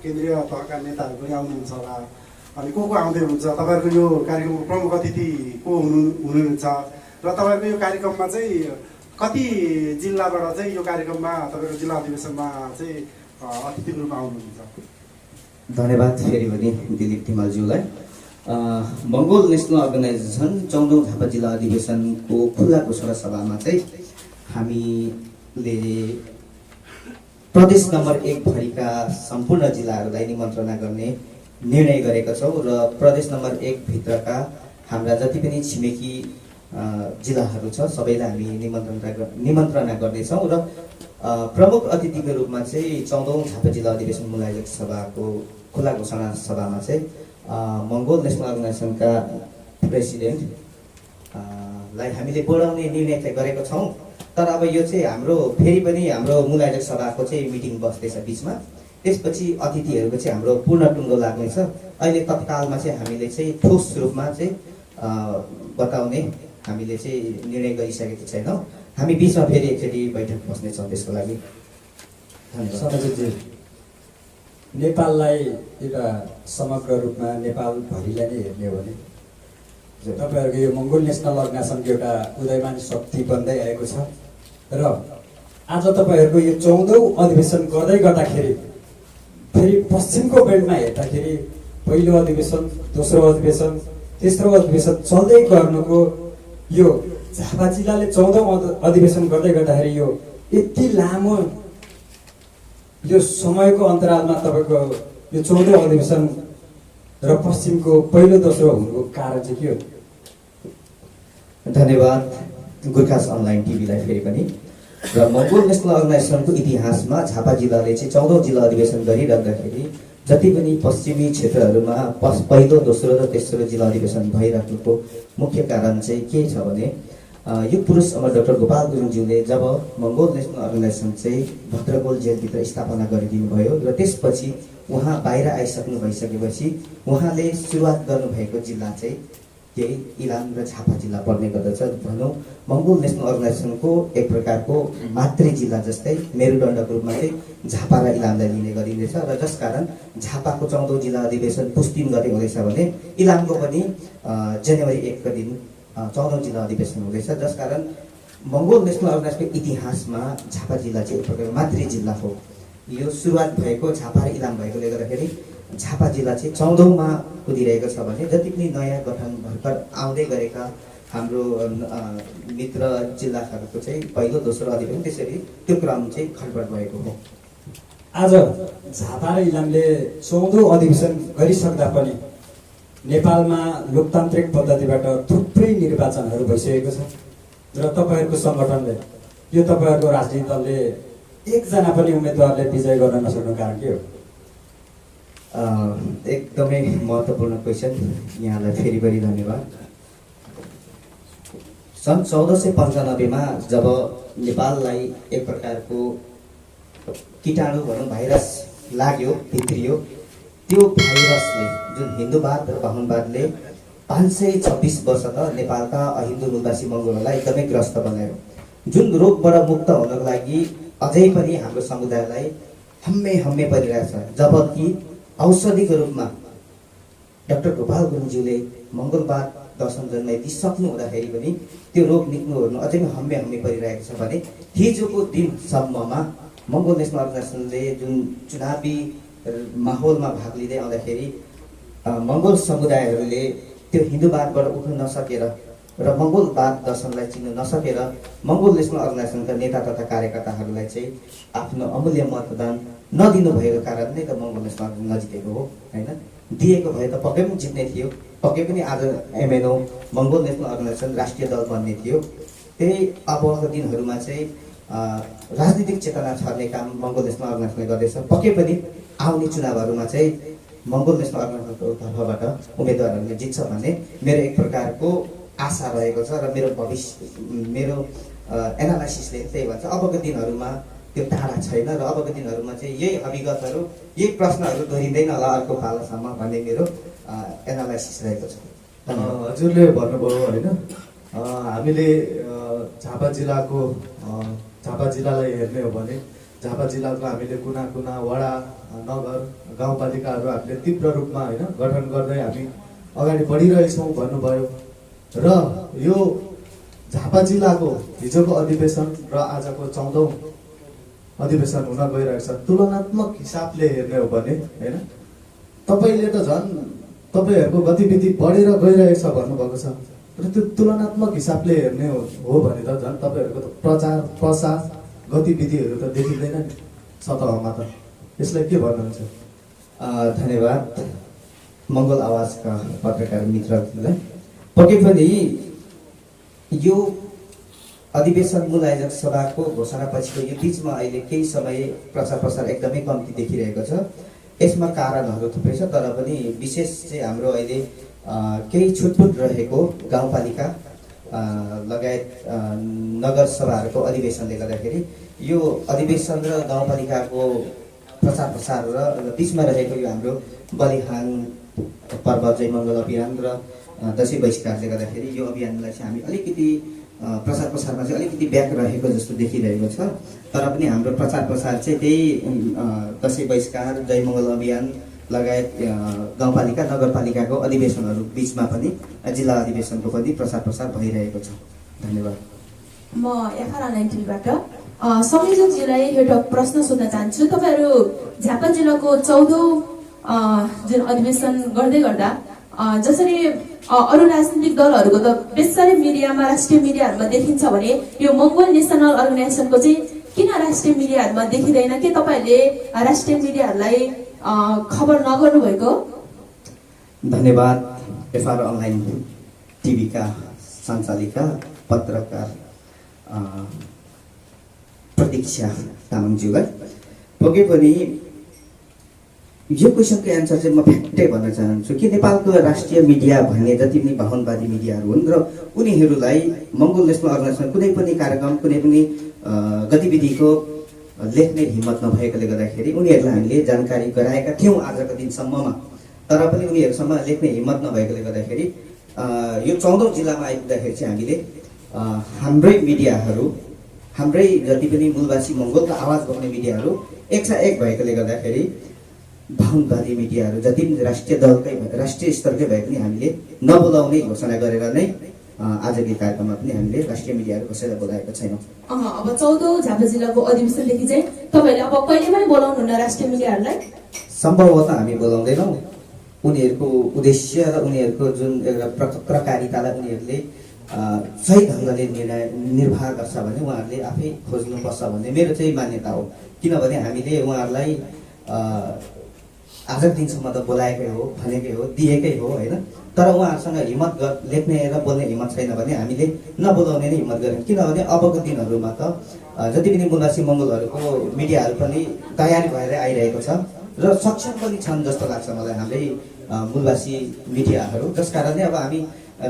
केन्द्रीय तहका नेताहरू पनि आउनुहुन्छ होला, अनि को आउँदै हुनुहुन्छ? तपाईँहरूको यो कार्यक्रमको प्रमुख अतिथि को हुनुहुन्छ र तपाईँहरूको यो कार्यक्रममा चाहिँ कति जिल्लाबाट चाहिँ यो कार्यक्रममा तपाईँको जिल्ला अधिवेशनमा चाहिँ अतिथिको रूपमा आउनुहुन्छ? धन्यवाद फेरि पनि दिलीप तिमलज्यूलाई। मङ्गोल नेसनल अर्गनाइजेसन 14औं झापा जिल्ला अधिवेशनको खुल्ला घोषणा सभामा चाहिँ हामीले प्रदेश नम्बर 1 भरिका सम्पूर्ण जिल्लाहरूलाई निमन्त्रणा गर्ने निर्णय गरेका छौँ र प्रदेश नम्बर 1 भित्रका हाम्रा जति पनि छिमेकी जिल्लाहरू छ सबैलाई हामी निमन्त्रणा गर्नेछौँ र प्रमुख अतिथिको रूपमा चाहिँ 14औं झापा जिल्ला अधिवेशन मूल आयोजक सभाको खुला घोषणा सभामा चाहिँ मङ्गोल नेसनल अर्गनाइजेसनका प्रेसिडेन्ट लाई हामीले बोलाउने निर्णय चाहिँ गरेको छौँ। तर अब यो चाहिँ हाम्रो फेरि पनि हाम्रो मूल आयोजक सभाको चाहिँ मिटिङ बस्दैछ बिचमा, त्यसपछि अतिथिहरूको चाहिँ हाम्रो पूर्ण टुङ्गो लाग्नेछ। अहिले तत्कालमा चाहिँ हामीले चाहिँ ठोस रूपमा चाहिँ बताउने हामीले चाहिँ निर्णय गरिसकेको छैनौँ। हामी बिचमा फेरि एकचोटि बैठक बस्नेछौँ त्यसको लागि। धन्यवाद। सरजीजी, नेपाललाई एउटा समग्र रूपमा नेपालभरिलाई नै हेर्ने हो भने तपाईँहरूको यो मङ्गोल नेसनल अर्गनाइजेसनको एउटा उदयमान शक्ति बन्दै आएको छ र आज तपाईँहरूको यो 14औं अधिवेशन गर्दै गर्दाखेरि फेरि पश्चिमको बेल्टमा हेर्दाखेरि पहिलो अधिवेशन, दोस्रो अधिवेशन, तेस्रो अधिवेशन चल्दै गर्नुको यो झापा जिल्लाले 14औं अधिवेशन गर्दै गर्दाखेरि यो यति लामो यो समयको अन्तरालमा तपाईँको यो 14औं अधिवेशन र पश्चिमको पहिलो दोस्रो हुनुको कारण चाहिँ के हो? धन्यवाद गोर्खास अनलाइन टिभीलाई फेरि पनि। र मङ्गोल नेसनल अर्गनाइजेसनको इतिहासमा झापा जिल्लाले चाहिँ 14औं जिल्ला अधिवेशन गरिराख्दाखेरि जति पनि पश्चिमी क्षेत्रहरूमा पहिलो, दोस्रो र तेस्रो जिल्ला अधिवेशन भइराख्नुको मुख्य कारण चाहिँ के छ भने यो पुरुष अमर डाक्टर गोपाल गुरुङज्यूले जब मङ्गोल नेसनल अर्गनाइजेसन चाहिँ भद्रगोल जेलभित्र स्थापना गरिदिनु भयो र त्यसपछि उहाँ बाहिर आइसक्नु भइसकेपछि उहाँले सुरुवात गर्नुभएको जिल्ला चाहिँ यही इलाम र झापा जिल्ला पर्ने गर्दछ। भनौँ मङ्गोल नेसनल अर्गनाइजेसनको एक प्रकारको मातृ जिल्ला जस्तै मेरुदण्डको रूपमा चाहिँ झापा र इलामलाई लिने गरिनेछ र जसकारण झापाको 14औं जिल्ला अधिवेशन पुस 3 गते हुँदैछ भने इलामको पनि जनवरी 1 को दिन 14औं जिल्ला अधिवेशन हुँदैछ। जसकारण मङ्गोल नेसनल अर्गनाइजेसनको इतिहासमा झापा जिल्ला चाहिँ एक प्रकारको मातृ जिल्ला हो। यो सुरुवात भएको झापा र इलाम भएकोले गर्दाखेरि झापा जिल्ला चाहिँ 14औंमा कुदिरहेको छ भने जति पनि नयाँ गठन भर्खर आउँदै गरेका हाम्रो मित्र जिल्लाहरूको चाहिँ पहिलो, दोस्रो अधिवेशन त्यसरी त्यो क्रम चाहिँ खडबड भएको हो। आज झापा र इलामले 14औं अधिवेशन गरिसक्दा पनि नेपालमा लोकतान्त्रिक पद्धतिबाट थुप्रै निर्वाचनहरू भइसकेको छ र तपाईँहरूको सङ्गठनले यो तपाईँहरूको राजनीतिक दलले एकजना पनि उम्मेदवारले विजय गर्न नसक्नु कारण के हो? एकदमै महत्त्वपूर्ण क्वेसन, यहाँलाई फेरि पनि धन्यवाद। सन् 1495मा जब नेपाललाई एक प्रकारको कीटाणु भनौँ भाइरस लाग्यो, भित्रियो, त्यो भाइरसले जुन हिन्दूवाद र बाहुनवादले 526 वर्ष त नेपालका अहिन्दू मूलवासी मङ्गोलहरूलाई एकदमै ग्रस्त बनायो। जुन रोगबाट मुक्त हुनको लागि अझै पनि हाम्रो समुदायलाई हम्मे परिरहेछ। जबकि औषधिको रूपमा डाक्टर गोपाल गुरुङज्यूले मङ्गोलवाद दर्शन जन्माइदिइसक्नु हुँदाखेरि पनि त्यो रोग निक्नु हेर्नु अझै हम्मे परिरहेको छ भने हिजोको दिनसम्ममा मङ्गोल नेसनल अर्गनाइजेसनले जुन चुनावी माहौलमा भाग लिँदै आउँदाखेरि मङ्गोल समुदायहरूले त्यो हिन्दूवादबाट उठ्न नसकेर र मङ्गोलवाद दर्शनलाई चिन्न नसकेर मङ्गोल नेसनल अर्गनाइजेसनका नेता तथा कार्यकर्ताहरूलाई चाहिँ आफ्नो अमूल्य मतदान नदिनु भएको कारण नै त मङ्गोल नेसनल अर्गनाइजेसन नजितेको हो होइन। दिएको भए त पक्कै पनि जित्ने थियो, पक्कै पनि आज MNO मङ्गोल नेसनल अर्गनाइजेसन राष्ट्रिय दल बन्ने थियो। त्यही अबको दिनहरूमा चाहिँ राजनीतिक चेतना छर्ने काम मङ्गोल नेसनल अर्गनाइजेसनले गर्दैछ। पक्कै पनि आउने चुनावहरूमा चाहिँ मङ्गोल नेसनल अर्गनाइजेसनको तर्फबाट उम्मेदवारहरूले जित्छ भन्ने मेरो एक प्रकारको आशा रहेको छ र मेरो एनालाइसिसले त्यही भन्छ। अबको दिनहरूमा त्यो टाढा छैन र अबको दिनहरूमा चाहिँ यही अभिगतहरू, यही प्रश्नहरू दोहोरिँदैन होला अर्को पालासम्म भन्ने मेरो एनालाइसिस रहेको छ। हजुरले भन्नुभयो होइन, हामीले झापा जिल्लालाई हेर्ने हो भने झापा जिल्लाको हामीले कुना कुना वडा, नगर, गाउँपालिकाहरू हामीले तीव्र रूपमा होइन गठन गर्दै हामी अगाडि बढिरहेछौँ भन्नुभयो र यो झापा जिल्लाको हिजोको अधिवेशन र आजको 14औं अधिवेशन हुन गइरहेको छ। तुलनात्मक हिसाबले हेर्ने हो भने होइन तपाईँले त झन् तपाईँहरूको गतिविधि बढेर गइरहेको छ भन्नुभएको छ र त्यो तुलनात्मक हिसाबले हेर्ने हो भने त झन् तपाईँहरूको त प्रचार प्रसार गतिविधिहरू त देखिँदैन नि सतहमा त। यसलाई के भन्नुहुन्छ? धन्यवाद। मङ्गोल आवाजका पत्रकार मित्रहरूलाई पक्कै पनि यो अधिवेशन मूल आयोजक सभाको घोषणापछिको यो बिचमा अहिले केही समय प्रचार प्रसार एकदमै कम्ती देखिरहेको छ। यसमा कारणहरू थुप्रै छ, तर पनि विशेष चाहिँ हाम्रो अहिले केही छुटपुट रहेको गाउँपालिका लगायत नगर सभाहरूको अधिवेशनले गर्दाखेरि यो अधिवेशन र गाउँपालिकाको प्रचार प्रसार र बिचमा रहेको यो हाम्रो बलिहाङ पर्व जय मङ्गल अभियान र दसैँ बहिष्कारले गर्दाखेरि यो अभियानलाई चाहिँ हामी अलिकति प्रचार प्रसारमा चाहिँ अलिकति ब्याक रहेको जस्तो देखिरहेको छ। तर पनि हाम्रो प्रचार प्रसार चाहिँ त्यही दसैँ बहिष्कार जय मङ्गल अभियान लगायत गाउँपालिका नगरपालिकाको अधिवेशनहरू बिचमा पनि जिल्ला अधिवेशनको पनि प्रचार प्रसार भइरहेको छ। धन्यवाद। म एफआर अनलाइन टिभीबाट संयोजकजीलाई एउटा प्रश्न सोध्न चाहन्छु। तपाईँहरू झापा जिल्लाको 14औं जुन अधिवेशन गर्दै गर्दा जसरी अरू राजनीतिक दलहरूको त बेसरी मिडियामा राष्ट्रिय मिडियाहरूमा देखिन्छ भने यो मङ्गोल नेसनल अर्गनाइजेसनको चाहिँ किन राष्ट्रिय मिडियाहरूमा देखिँदैन? के तपाईँहरूले राष्ट्रिय मिडियाहरूलाई खबर नगर्नु भएको? धन्यवाद। एफआर अनलाइन टिभीका सञ्चालिका पत्रकार प्रतीक्षा तामाङज्यूलाई पक्कै पनि यो क्वेसनको एन्सर चाहिँ म फ्याक्टै भन्न चाहन्छु कि नेपालको राष्ट्रिय मिडिया भन्ने जति पनि बाहुनवादी मिडियाहरू हुन् र उनीहरूलाई मङ्गोल नेसनल अर्गनाइजेसन कुनै पनि कार्यक्रम कुनै पनि गतिविधिको लेख्ने हिम्मत नभएकोले गर्दाखेरि उनीहरूलाई हामीले जानकारी गराएका थियौँ आजको दिनसम्ममा। तर पनि उनीहरूसम्म लेख्ने हिम्मत नभएकोले गर्दाखेरि यो 14औं जिल्लामा आइपुग्दाखेरि चाहिँ हामीले हाम्रै मिडियाहरू हाम्रै जति पनि मूलवासी मङ्गोलको आवाज बोक्ने मिडियाहरू एक भएकोले गर्दाखेरि बाहुनवादी मिडियाहरू जति पनि राष्ट्रिय दलकै राष्ट्रिय स्तरकै भए पनि हामीले नबोलाउने घोषणा गरेर नै आजको कार्यक्रममा पनि हामीले राष्ट्रिय मिडियाहरू कसैलाई बोलाएको छैनौँ। अब 14औं झापा जिल्लाको अधिवेशनदेखि चाहिँ तपाईँहरूले अब कहिले पनि बोलाउनुहुन्न राष्ट्रिय मिडियाहरूलाई? सम्भवतः हामी बोलाउँदैनौँ। उनीहरूको उद्देश्य र उनीहरूको जुन एउटा पत्रकारितालाई उनीहरूले सही ढङ्गले निर्वाह गर्छ भने उहाँहरूले आफै खोज्नुपर्छ भन्ने मेरो चाहिँ मान्यता हो। किनभने हामीले उहाँहरूलाई आजको दिनसम्म त बोलाएकै हो, भनेकै हो, दिएकै हो होइन। तर उहाँहरूसँग हिम्मत लेख्ने र बोल्ने हिम्मत छैन भने हामीले नबोलाउने नै हिम्मत गरेँ। किनभने अबको दिनहरूमा त जति पनि मूलवासी मङ्गोलहरूको मिडियाहरू पनि तयारी भएर आइरहेको छ र सक्षम पनि छन् जस्तो लाग्छ मलाई हाम्रै मूलवासी मिडियाहरू। जस कारणले अब हामी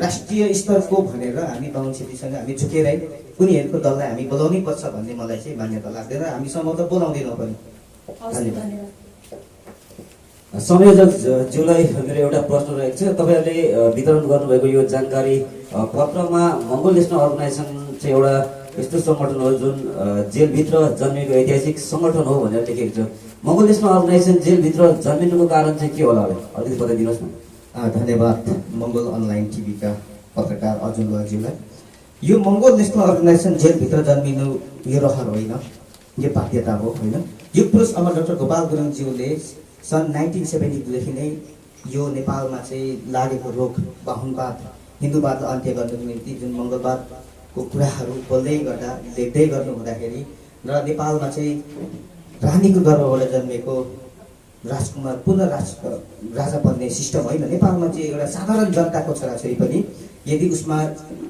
राष्ट्रिय स्तरको भनेर हामी बाहुन क्षेत्रीसँग हामी झुकेरै उनीहरूको दललाई हामी बोलाउनै पर्छ भन्ने मलाई चाहिँ मान्यता लाग्दैन। हामी सम्भवतः बोलाउँदैनौँ पनि। धन्यवाद। संयोजक ज्यूलाई मेरो एउटा प्रश्न रहेको छ। तपाईँहरूले वितरण गर्नुभएको यो जानकारी पत्रमा मङ्गोल नेसनल अर्गनाइजेसन चाहिँ एउटा यस्तो सङ्गठन हो जुन जेलभित्र जन्मेको ऐतिहासिक सङ्गठन हो भनेर लेखेको छ। मङ्गोल नेसनल अर्गनाइजेसन जेलभित्र जन्मिनुको कारण चाहिँ के होला अलिकति बताइदिनुहोस् न। धन्यवाद मङ्गोल अनलाइन टिभीका पत्रकार अर्जुन लालज्यूलाई। यो मङ्गोल नेसनल अर्गनाइजेसन जेलभित्र जन्मिनु यो रहर होइन, यो बाध्यता हो होइन। यो पुरुष अमर डाक्टर गोपाल गुरुङज्यूले सन् 1972देखि नै यो नेपालमा चाहिँ लागेको रोग बाहुनवाद हिन्दूवादलाई अन्त्य गर्नको निम्ति जुन मङ्गलवादको कुराहरू बोल्दै गर्दा लेख्दै गर्नु हुँदाखेरि र नेपालमा चाहिँ रानीको गर्भबाट जन्मेको राजकुमार पुनः राजा बन्ने सिस्टम होइन। नेपालमा चाहिँ एउटा साधारण जनताको छोराछोरी पनि यदि उसमा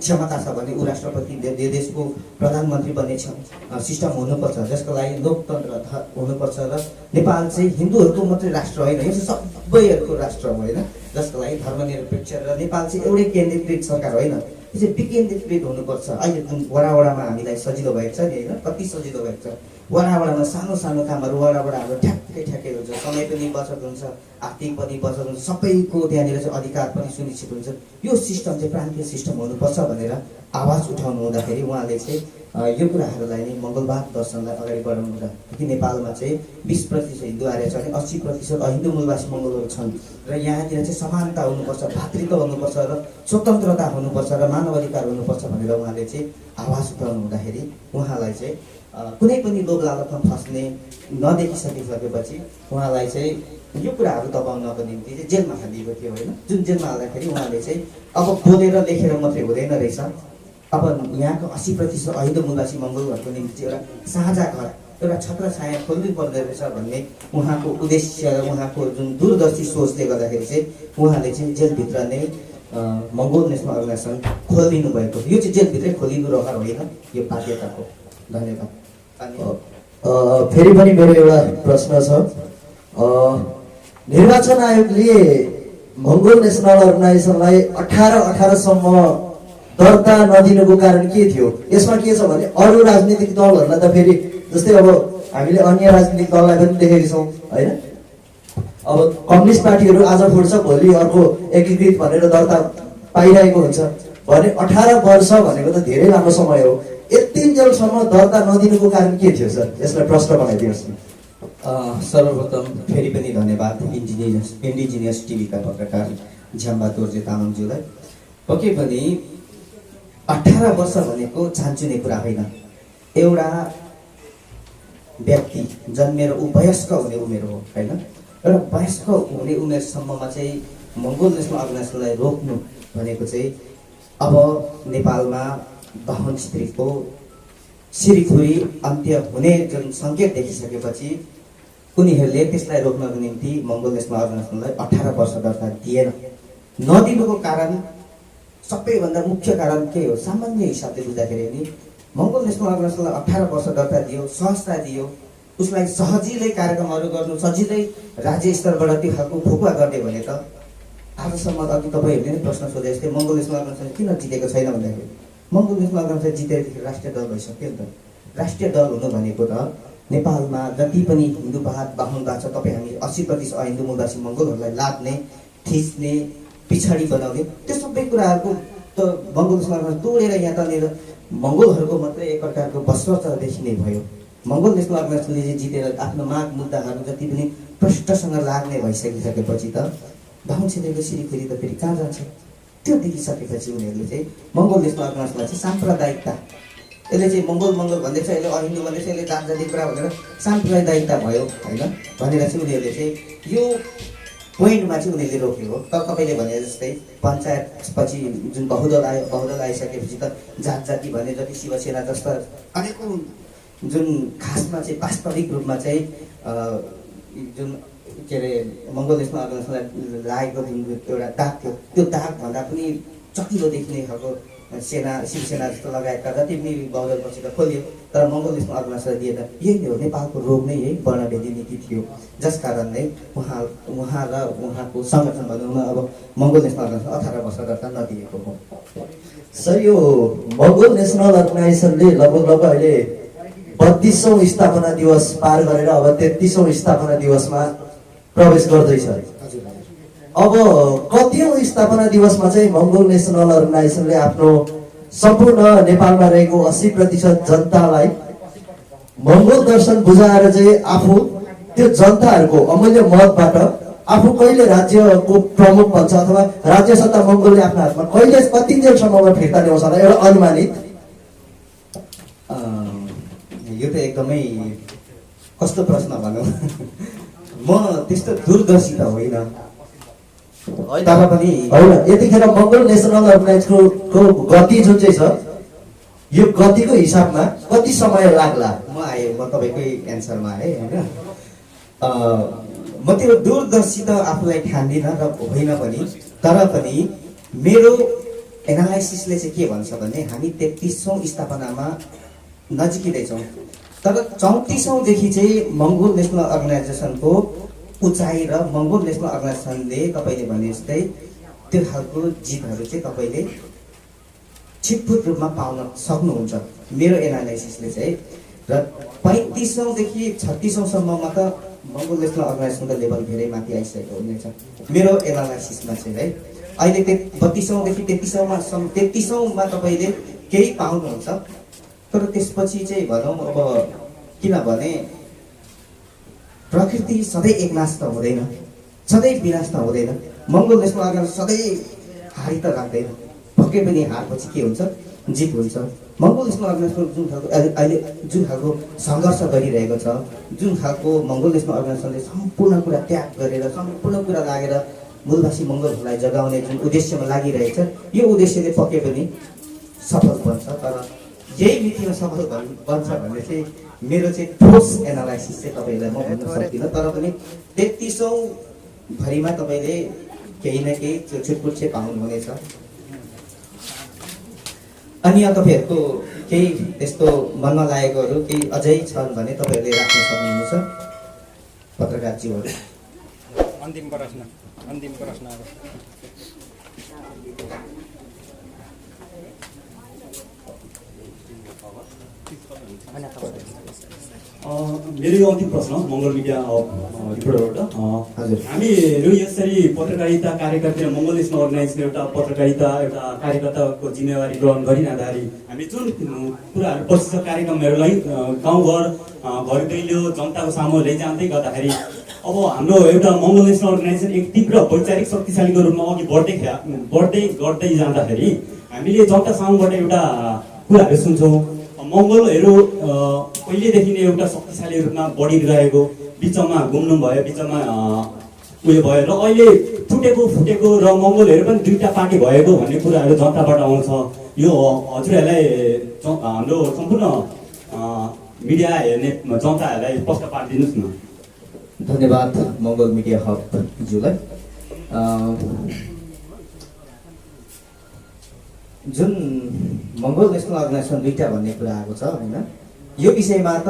क्षमता छ भने ऊ राष्ट्रपति देशको प्रधानमन्त्री बन्ने सिस्टम हुनुपर्छ, जसको लागि लोकतन्त्र हुनुपर्छ। र नेपाल चाहिँ हिन्दूहरूको मात्रै राष्ट्र होइन, यो चाहिँ सबैहरूको राष्ट्र हो होइन, जसको लागि धर्मनिरपेक्ष र नेपाल चाहिँ एउटै केन्द्रीकृत सरकार होइन, यो चाहिँ विकेन्द्रीकृत हुनुपर्छ। अहिले जुन वडावडामा हामीलाई सजिलो भएको छ नि होइन, कति सजिलो भएको छ। वडावडामा सानो सानो कामहरू वडाबाट हाम्रो ठ्याक्कै हुन्छ, समय पनि बचत हुन्छ, आर्थिक पनि बचत हुन्छ, सबैको त्यहाँनिर चाहिँ अधिकार पनि सुनिश्चित हुन्छ। यो सिस्टम चाहिँ प्रान्तीय सिस्टम हुनुपर्छ भनेर आवाज उठाउनु हुँदाखेरि उहाँले चाहिँ यो कुराहरूलाई नै मङ्गलवाद दर्शनलाई अगाडि बढाउनु हुँदा कि नेपालमा चाहिँ 20% हिन्दू आर्य छ भने 80% अहिन्दू मूलवासी मङ्गोलहरू छन् र यहाँतिर चाहिँ समानता हुनुपर्छ, भातृत्व हुनुपर्छ र स्वतन्त्रता हुनुपर्छ र मानव अधिकार हुनुपर्छ भनेर उहाँले चाहिँ आवाज उठाउनु हुँदाखेरि उहाँलाई चाहिँ कुनै पनि लोभ लालचमा फस्ने नदेखिसकेपछि उहाँलाई चाहिँ यो कुराहरू दबाउनको निम्ति चाहिँ जेलमा हालिएको थियो होइन। जुन जेलमा हाल्दाखेरि उहाँले चाहिँ अब बोलेर लेखेर मात्रै हुँदैन रहेछ, अब यहाँको 80% अहिन्दू मूलवासी मङ्गोलहरूको निम्ति चाहिँ एउटा साझा घर एउटा छत्रछाया खोल्नु पर्दो रहेछ भन्ने उहाँको उद्देश्य र उहाँको जुन दूरदर्शी सोचले गर्दाखेरि चाहिँ उहाँले चाहिँ जेलभित्र नै मङ्गोल नेसनल अर्गनाइजेसन खोलिदिनु भएको यो चाहिँ जेलभित्रै खोलिनु रहर होइन, यो बाध्यताको। धन्यवाद। फेरि पनि मेरो एउटा प्रश्न छ। निर्वाचन आयोगले मङ्गोल नेसनल अर्गनाइजेसनलाई 18 सम्म दर्ता नदिनुको कारण के थियो? यसमा के छ भने अरू राजनीतिक दलहरूलाई त फेरि जस्तै अब हामीले अन्य राजनीतिक दललाई पनि देखेका छौँ होइन, अब कम्युनिस्ट पार्टीहरू आज फुट्छ भोलि अर्को एकीकृत भनेर दर्ता पाइरहेको हुन्छ भने 18 वर्ष भनेको त धेरै लामो समय हो। यतिन्जेलसम्म दर्ता नदिनुको कारण के थियो सर? यसलाई प्रश्न बनाइदिनुहोस् न। सर्वप्रथम फेरि पनि धन्यवाद इन्डिजिनियस टिभीका पत्रकार झ्याम्बा दोर्जे तामाङज्यूलाई। पक्कै पनि 18 वर्ष भनेको छानचुने कुरा होइन। एउटा व्यक्ति जन्मेर ऊ वयस्क हुने उमेर हो होइन। एउटा वयस्क हुने उमेरसम्ममा चाहिँ मङ्गोल नेसनल अर्गनाइजेसनलाई रोक्नु भनेको चाहिँ अब नेपालमा बाहुन स्त्रीको सिरिखुरी अन्त्य हुने जुन सङ्केत देखिसकेपछि उनीहरूले त्यसलाई रोक्नको निम्ति मङ्गोल नेसनल अर्गनाइजेसनलाई 18 वर्ष दर्ता दिएन। नदिनुको कारण सबैभन्दा मुख्य कारण के हो? सामान्य हिसाबले बुझ्दाखेरि नि मङ्गोल नेसनल अर्गनाइजेसनलाई 18 वर्ष दर्ता दियो, सहजता दियो, उसलाई सजिलै कार्यक्रमहरू गर्नु, सजिलै राज्य स्तरबाट त्यो खालको फुकुवा गर्ने भने त आजसम्म अघि तपाईँहरूले नै प्रश्न सोधे जस्तै मङ्गोल नेसनल अर्गनाइजेसन किन जितेको छैन भन्दाखेरि मङ्गोल नेसनल अर्गनाइजेसन जितेदेखि राष्ट्रिय दल भइसक्यो नि त। राष्ट्रिय दल हुनु भनेको त नेपालमा जति पनि हिन्दूवाद बाहुनवाद छ, तपाईँ हामी 80% अहिन्दू मूलवासी मङ्गोलहरूलाई लाद्ने, थिच्ने, पिछाडी बनाउने त्यो सबै कुराहरूको त मङ्गोल नेसनल अर्गनाइजेसन तोडेर यहाँ तनेर मङ्गोलहरूको मात्रै एक प्रकारको बसवर्च देखिने भयो। मङ्गोल नेसनल अर्गनाइजेसनले चाहिँ जितेर आफ्नो माग मुद्दाहरू जति पनि प्रष्टसँग लाग्ने भइसकिसकेपछि त बाहुन क्षेत्रको सिरिखुरी त फेरि कहाँ जान्छ? त्यो देखिसकेपछि उनीहरूले चाहिँ मङ्गोल नेसनल अर्गनाइजेसनलाई चाहिँ साम्प्रदायिकता, यसले चाहिँ मङ्गोल भन्दैछ, यसले अहिन्दू भन्दैछ, यसले जात जाति कुरा भनेर साम्प्रदायिकता भयो होइन भनेर चाहिँ उनीहरूले चाहिँ यो पोइन्टमा चाहिँ उनीहरूले रोक्यो। तर तपाईँले भने जस्तै पञ्चायतपछि जुन बहुदल आयो, बहुदल आइसकेपछि त जात जाति भने जति शिवसेना जस्ता अनेकौँ जुन खासमा चाहिँ वास्तविक रूपमा चाहिँ जुन के अरे मङ्गोल नेसनल अर्गनाइजेसनलाई लागेको जुन एउटा दाग थियो त्यो दागभन्दा पनि चकिलो देखिने खालको सेना शिवसेना जस्तो लगायतका जति पनि बहुदलपछि त खोलियो, तर मङ्गोल नेसनल अर्गनाइजेसनलाई दिएन। यही हो नेपालको रोग नै यही वर्णभेदी नीति थियो, जस कारण नै उहाँ र उहाँको सङ्गठन भनौँ न अब मङ्गोल नेसनल अर्गनाइजेसन 18 वर्ष दर्ता नदिएको हो। सर यो मङ्गोल नेसनल अर्गनाइजेसनले लगभग अहिले 32औं स्थापना दिवस पार गरेर अब 33औं स्थापना दिवसमा प्रवेश गर्दैछ। अब कतिौं स्थापना दिवसमा चाहिँ मङ्गोल नेसनल अर्गनाइजेसनले आफ्नो सम्पूर्ण नेपालमा रहेको 80% जनतालाई मङ्गोल दर्शन बुझाएर चाहिँ आफू त्यो जनताहरूको अमूल्य मतबाट आफू कहिले राज्यको प्रमुख बन्छ अथवा राज्य सत्ता मङ्गोलले आफ्नो हातमा कहिले कतिन्जेलसम्ममा फिर्ता ल्याउँछ होला एउटा अनुमानित? यो त एकदमै कस्तो प्रश्न भनौँ। म त्यस्तो दूरदर्शी त होइन, तर पनि होइन यतिखेर मङ्गोल नेसनल अर्गनाइजेसनको गति जुन चाहिँ छ यो गतिको हिसाबमा कति समय लाग्ला? म तपाईँकै एन्सरमा आएँ होइन। म त्यो दूरदर्शी त आफूलाई ठान्दिनँ र होइन पनि, तर पनि मेरो एनालाइसिसले चाहिँ के भन्छ भने हामी 33औं स्थापनामा नजिकिँदैछौँ, तर 34औंदेखि चाहिँ मङ्गोल नेसनल अर्गनाइजेसनको उचाइ र मङ्गोल नेसनल अर्गनाइजेसनले तपाईँले भने जस्तै त्यो खालको जितहरू चाहिँ तपाईँले छिटफुट रूपमा पाउन सक्नुहुन्छ मेरो एनालाइसिसले चाहिँ। र 35औंदेखि 36औंसम्ममा त मङ्गोल नेसनल अर्गनाइजेसनको लेभल धेरै माथि आइसकेको हुनेछ मेरो एनालाइसिसमा चाहिँ है। अहिले 32औंदेखि 33औंमा तपाईँले केही पाउनुहुन्छ, तर त्यसपछि चाहिँ भनौँ अब किनभने प्रकृति सधैँ एकनाश त हुँदैन, सधैँ विनाश त हुँदैन। मङ्गोल नेसनल अर्गनाइजेसन सधैँ हारि त राख्दैन, पक्कै पनि हारपछि के हुन्छ? जित हुन्छ। मङ्गोल नेसनल अर्गनाइजेसन जुन खालको अहिले जुन खालको सङ्घर्ष गरिरहेको छ, जुन खालको मङ्गोल नेसनल अर्गनाइजेसनले सम्पूर्ण कुरा त्याग गरेर सम्पूर्ण कुरा लागेर मूलवासी मङ्गोलहरूलाई जगाउने जुन उद्देश्यमा लागिरहेछ, यो उद्देश्यले पक्कै पनि सफल बन्छ। तर यही मितिमा सफल बन्छ भन्ने चाहिँ मेरो चाहिँ ठोस एनालाइसिस चाहिँ तपाईँलाई म भन्न सक्दिनँ। तर पनि 33औं भरिमा तपाईँले केही न केही छुटपुट चाहिँ पाउनुहुनेछ। अनि तपाईँहरूको केही त्यस्तो मनमा लागेकोहरू केही अझै छन् भने तपाईँहरूले राख्न सक्नुहुन्छ पत्रकारज्यूहरू। अन्तिम प्रश्न मेरो यो अन्तिम प्रश्न मङ्गल मिडिया रिपोर्टरबाट हामीहरू यसरी पत्रकारिता कार्यकर्ता मङ्गल नेसनल अर्गनाइजेसन एउटा पत्रकारिता एउटा कार्यकर्ताको जिम्मेवारी ग्रहण गरिरहँदाखेरि हामी जुन कुराहरू प्रशिक्षण कार्यक्रमहरूलाई गाउँघर घर दैलो जनताको सामु लैजाँदै गर्दाखेरि अब हाम्रो एउटा मङ्गल नेसनल अर्गनाइजेसन एक तीव्र वैचारिक शक्तिशालीको रूपमा अघि गर्दै जाँदाखेरि हामीले जनता सामुबाट एउटा कुराहरू सुन्छौँ। मङ्गलहरू पहिलेदेखि नै एउटा शक्तिशाली रूपमा बढिरहेको, बिचमा घुम्नु भयो, बिचमा उयो भयो र अहिले फुटेको र मङ्गलहरू पनि दुईटा पार्टी भएको भन्ने कुराहरू जनताबाट आउँछ। यो हजुरहरूलाई हाम्रो सम्पूर्ण मिडिया हेर्ने जनताहरूलाई स्पष्ट पारिदिनुहोस् न। धन्यवाद मङ्गल मिडिया हब ज्यूलाई। जुन मङ्गल नेसनल अर्गनाइजेसन दुईटा भन्ने कुरा आएको छ होइन, यो विषयमा त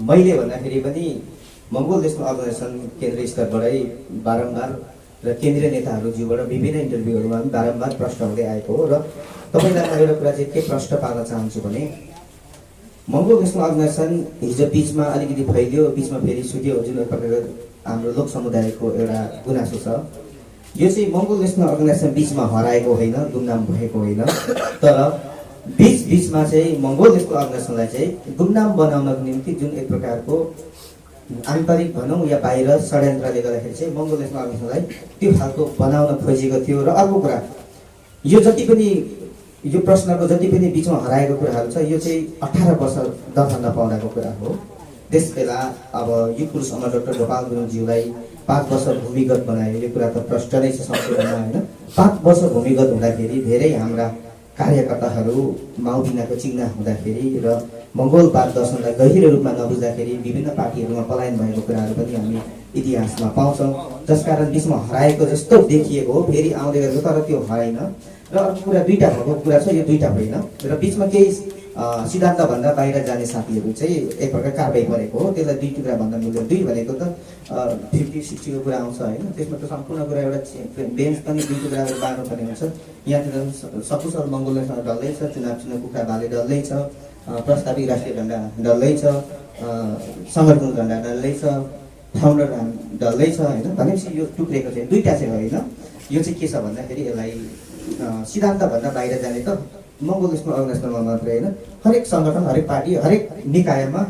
मैले भन्दाखेरि पनि मङ्गल नेसनल अर्गनाइजेसन केन्द्रीय स्तरबाटै बारम्बार र केन्द्रीय नेताहरूज्यूबाट विभिन्न इन्टरभ्यूहरूमा पनि बारम्बार प्रश्न हुँदै आएको हो। र तपाईँलाई म एउटा कुरा चाहिँ के प्रश्न पार्न चाहन्छु भने मङ्गल नेसनल अर्गनाइजेसन हिजो बिचमा अलिकति फैलियो, बिचमा फेरि सुट्यो, जुन एक प्रकारको हाम्रो लोक समुदायको एउटा गुनासो छ। यो चाहिँ मङ्गल नेसनल अर्गनाइजेसन बिचमा हराएको होइन, गुमनाम भएको होइन, तर बिचमा चाहिँ मङ्गल नेसनल अर्गनाइजेसनलाई चाहिँ गुमनाम बनाउनको निम्ति जुन एक प्रकारको आन्तरिक भनौँ या बाहिर षड्यन्त्रले गर्दाखेरि चाहिँ मङ्गल नेसनल अर्गनाइजेसनलाई त्यो खालको बनाउन खोजेको थियो। र अर्को कुरा, यो जति पनि यो प्रश्नको जति पनि बिचमा हराएको कुराहरू छ, यो चाहिँ 18 वर्ष दर्ता नपाउनाको कुरा हो। त्यस बेला अब यो पुरुष अमर डाक्टर गोपाल गुरुङज्यूलाई 5 वर्ष भूमिगत बनायो। यो कुरा त प्रष्ट नै छ संशोधनमा होइन। 5 वर्ष भूमिगत हुँदाखेरि धेरै हाम्रा कार्यकर्ताहरू माउदिनाको चिन्ह हुँदाखेरि र मङ्गलवाद दर्शनलाई गहिरो रूपमा नबुझ्दाखेरि विभिन्न पार्टीहरूमा पलायन भएको कुराहरू पनि हामी इतिहासमा पाउँछौँ। जसकारण बिचमा हराएको जस्तो देखिएको हो, फेरि आउँदै गरेको, तर त्यो हराइन। र अर्को कुरा दुईटा भएको कुरा छ, यो दुईटा होइन। र बिचमा केही सिद्धान्तभन्दा बाहिर जाने साथीहरू चाहिँ एक प्रकार कारबाही परेको हो। त्यसलाई दुई टुक्रा भन्दा मिल्दैन। दुई भनेको त 50-60 को कुरा आउँछ होइन। त्यसमा त सम्पूर्ण कुरा एउटा बेन्च पनि दुई टुक्रा बाँड्नुपर्ने हुन्छ। यहाँतिर सकुशल मङ्गल नेसनल डल्लै छ, चुनाव कुखुरा बाले डल्लै छ, प्रस्तावित राष्ट्रिय झन्डा डल्लै छ, सङ्गठनको झन्डा डल्लै छ, फाउन्डर डल्लै छ होइन। भनेपछि यो टुक्रेको चाहिँ दुईटा चाहिँ होइन। यो चाहिँ के छ भन्दाखेरि यसलाई सिद्धान्तभन्दा बाहिर जाने त मङ्गल नेसनल अर्गनाइजेसनमा मात्रै होइन, हरेक सङ्गठन, हरेक पार्टी, हरेक निकायमा,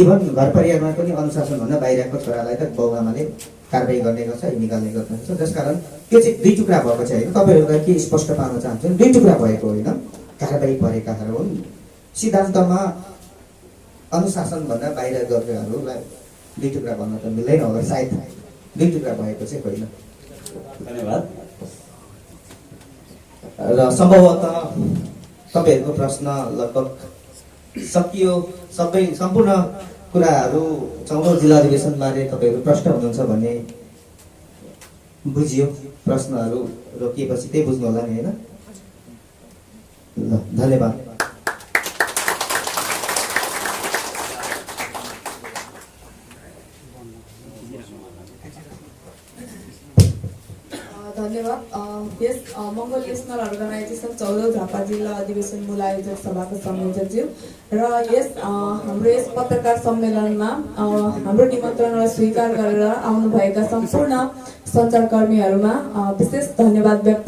इभन घर परिवारमा पनि अनुशासनभन्दा बाहिरको छोरालाई त बाउआमाले कारबाही गर्ने गर्छ, निकाल्ने गर्छ। जसकारण त्यो चाहिँ दुई टुक्रा भएको चाहिँ होइन। तपाईँहरूलाई के स्पष्ट पार्न चाहन्छु, दुई टुक्रा भएको होइन, कारबाही परेकाहरू हुन्। सिद्धान्तमा अनुशासनभन्दा बाहिर गरेकाहरूलाई दुई टुक्रा भन्न त मिल्दैन होला, सायद दुई टुक्रा भएको चाहिँ होइन। धन्यवाद। र सम्भवतः तपाईँहरूको प्रश्न लगभग सकियो। सम्पूर्ण कुराहरू 14औं जिल्ला अधिवेशनबारे तपाईँहरू प्रश्न हुनुहुन्छ भन्ने बुझियो। प्रश्नहरू रोकिएपछि त्यही बुझ्नु होला नि होइन। ल, धन्यवाद। धन्यवाद। यस मङ्गल नेसनल अर्गनाइजेसन 14औं झापा जिल्ला अधिवेशन मूल आयोजक सभाको संयोजकज्यू र हाम्रो यस पत्रकार सम्मेलनमा हाम्रो निमन्त्रणलाई स्वीकार गरेर आउनुभएका सम्पूर्ण सञ्चारकर्मीहरूमा विशेष धन्यवाद व्यक्त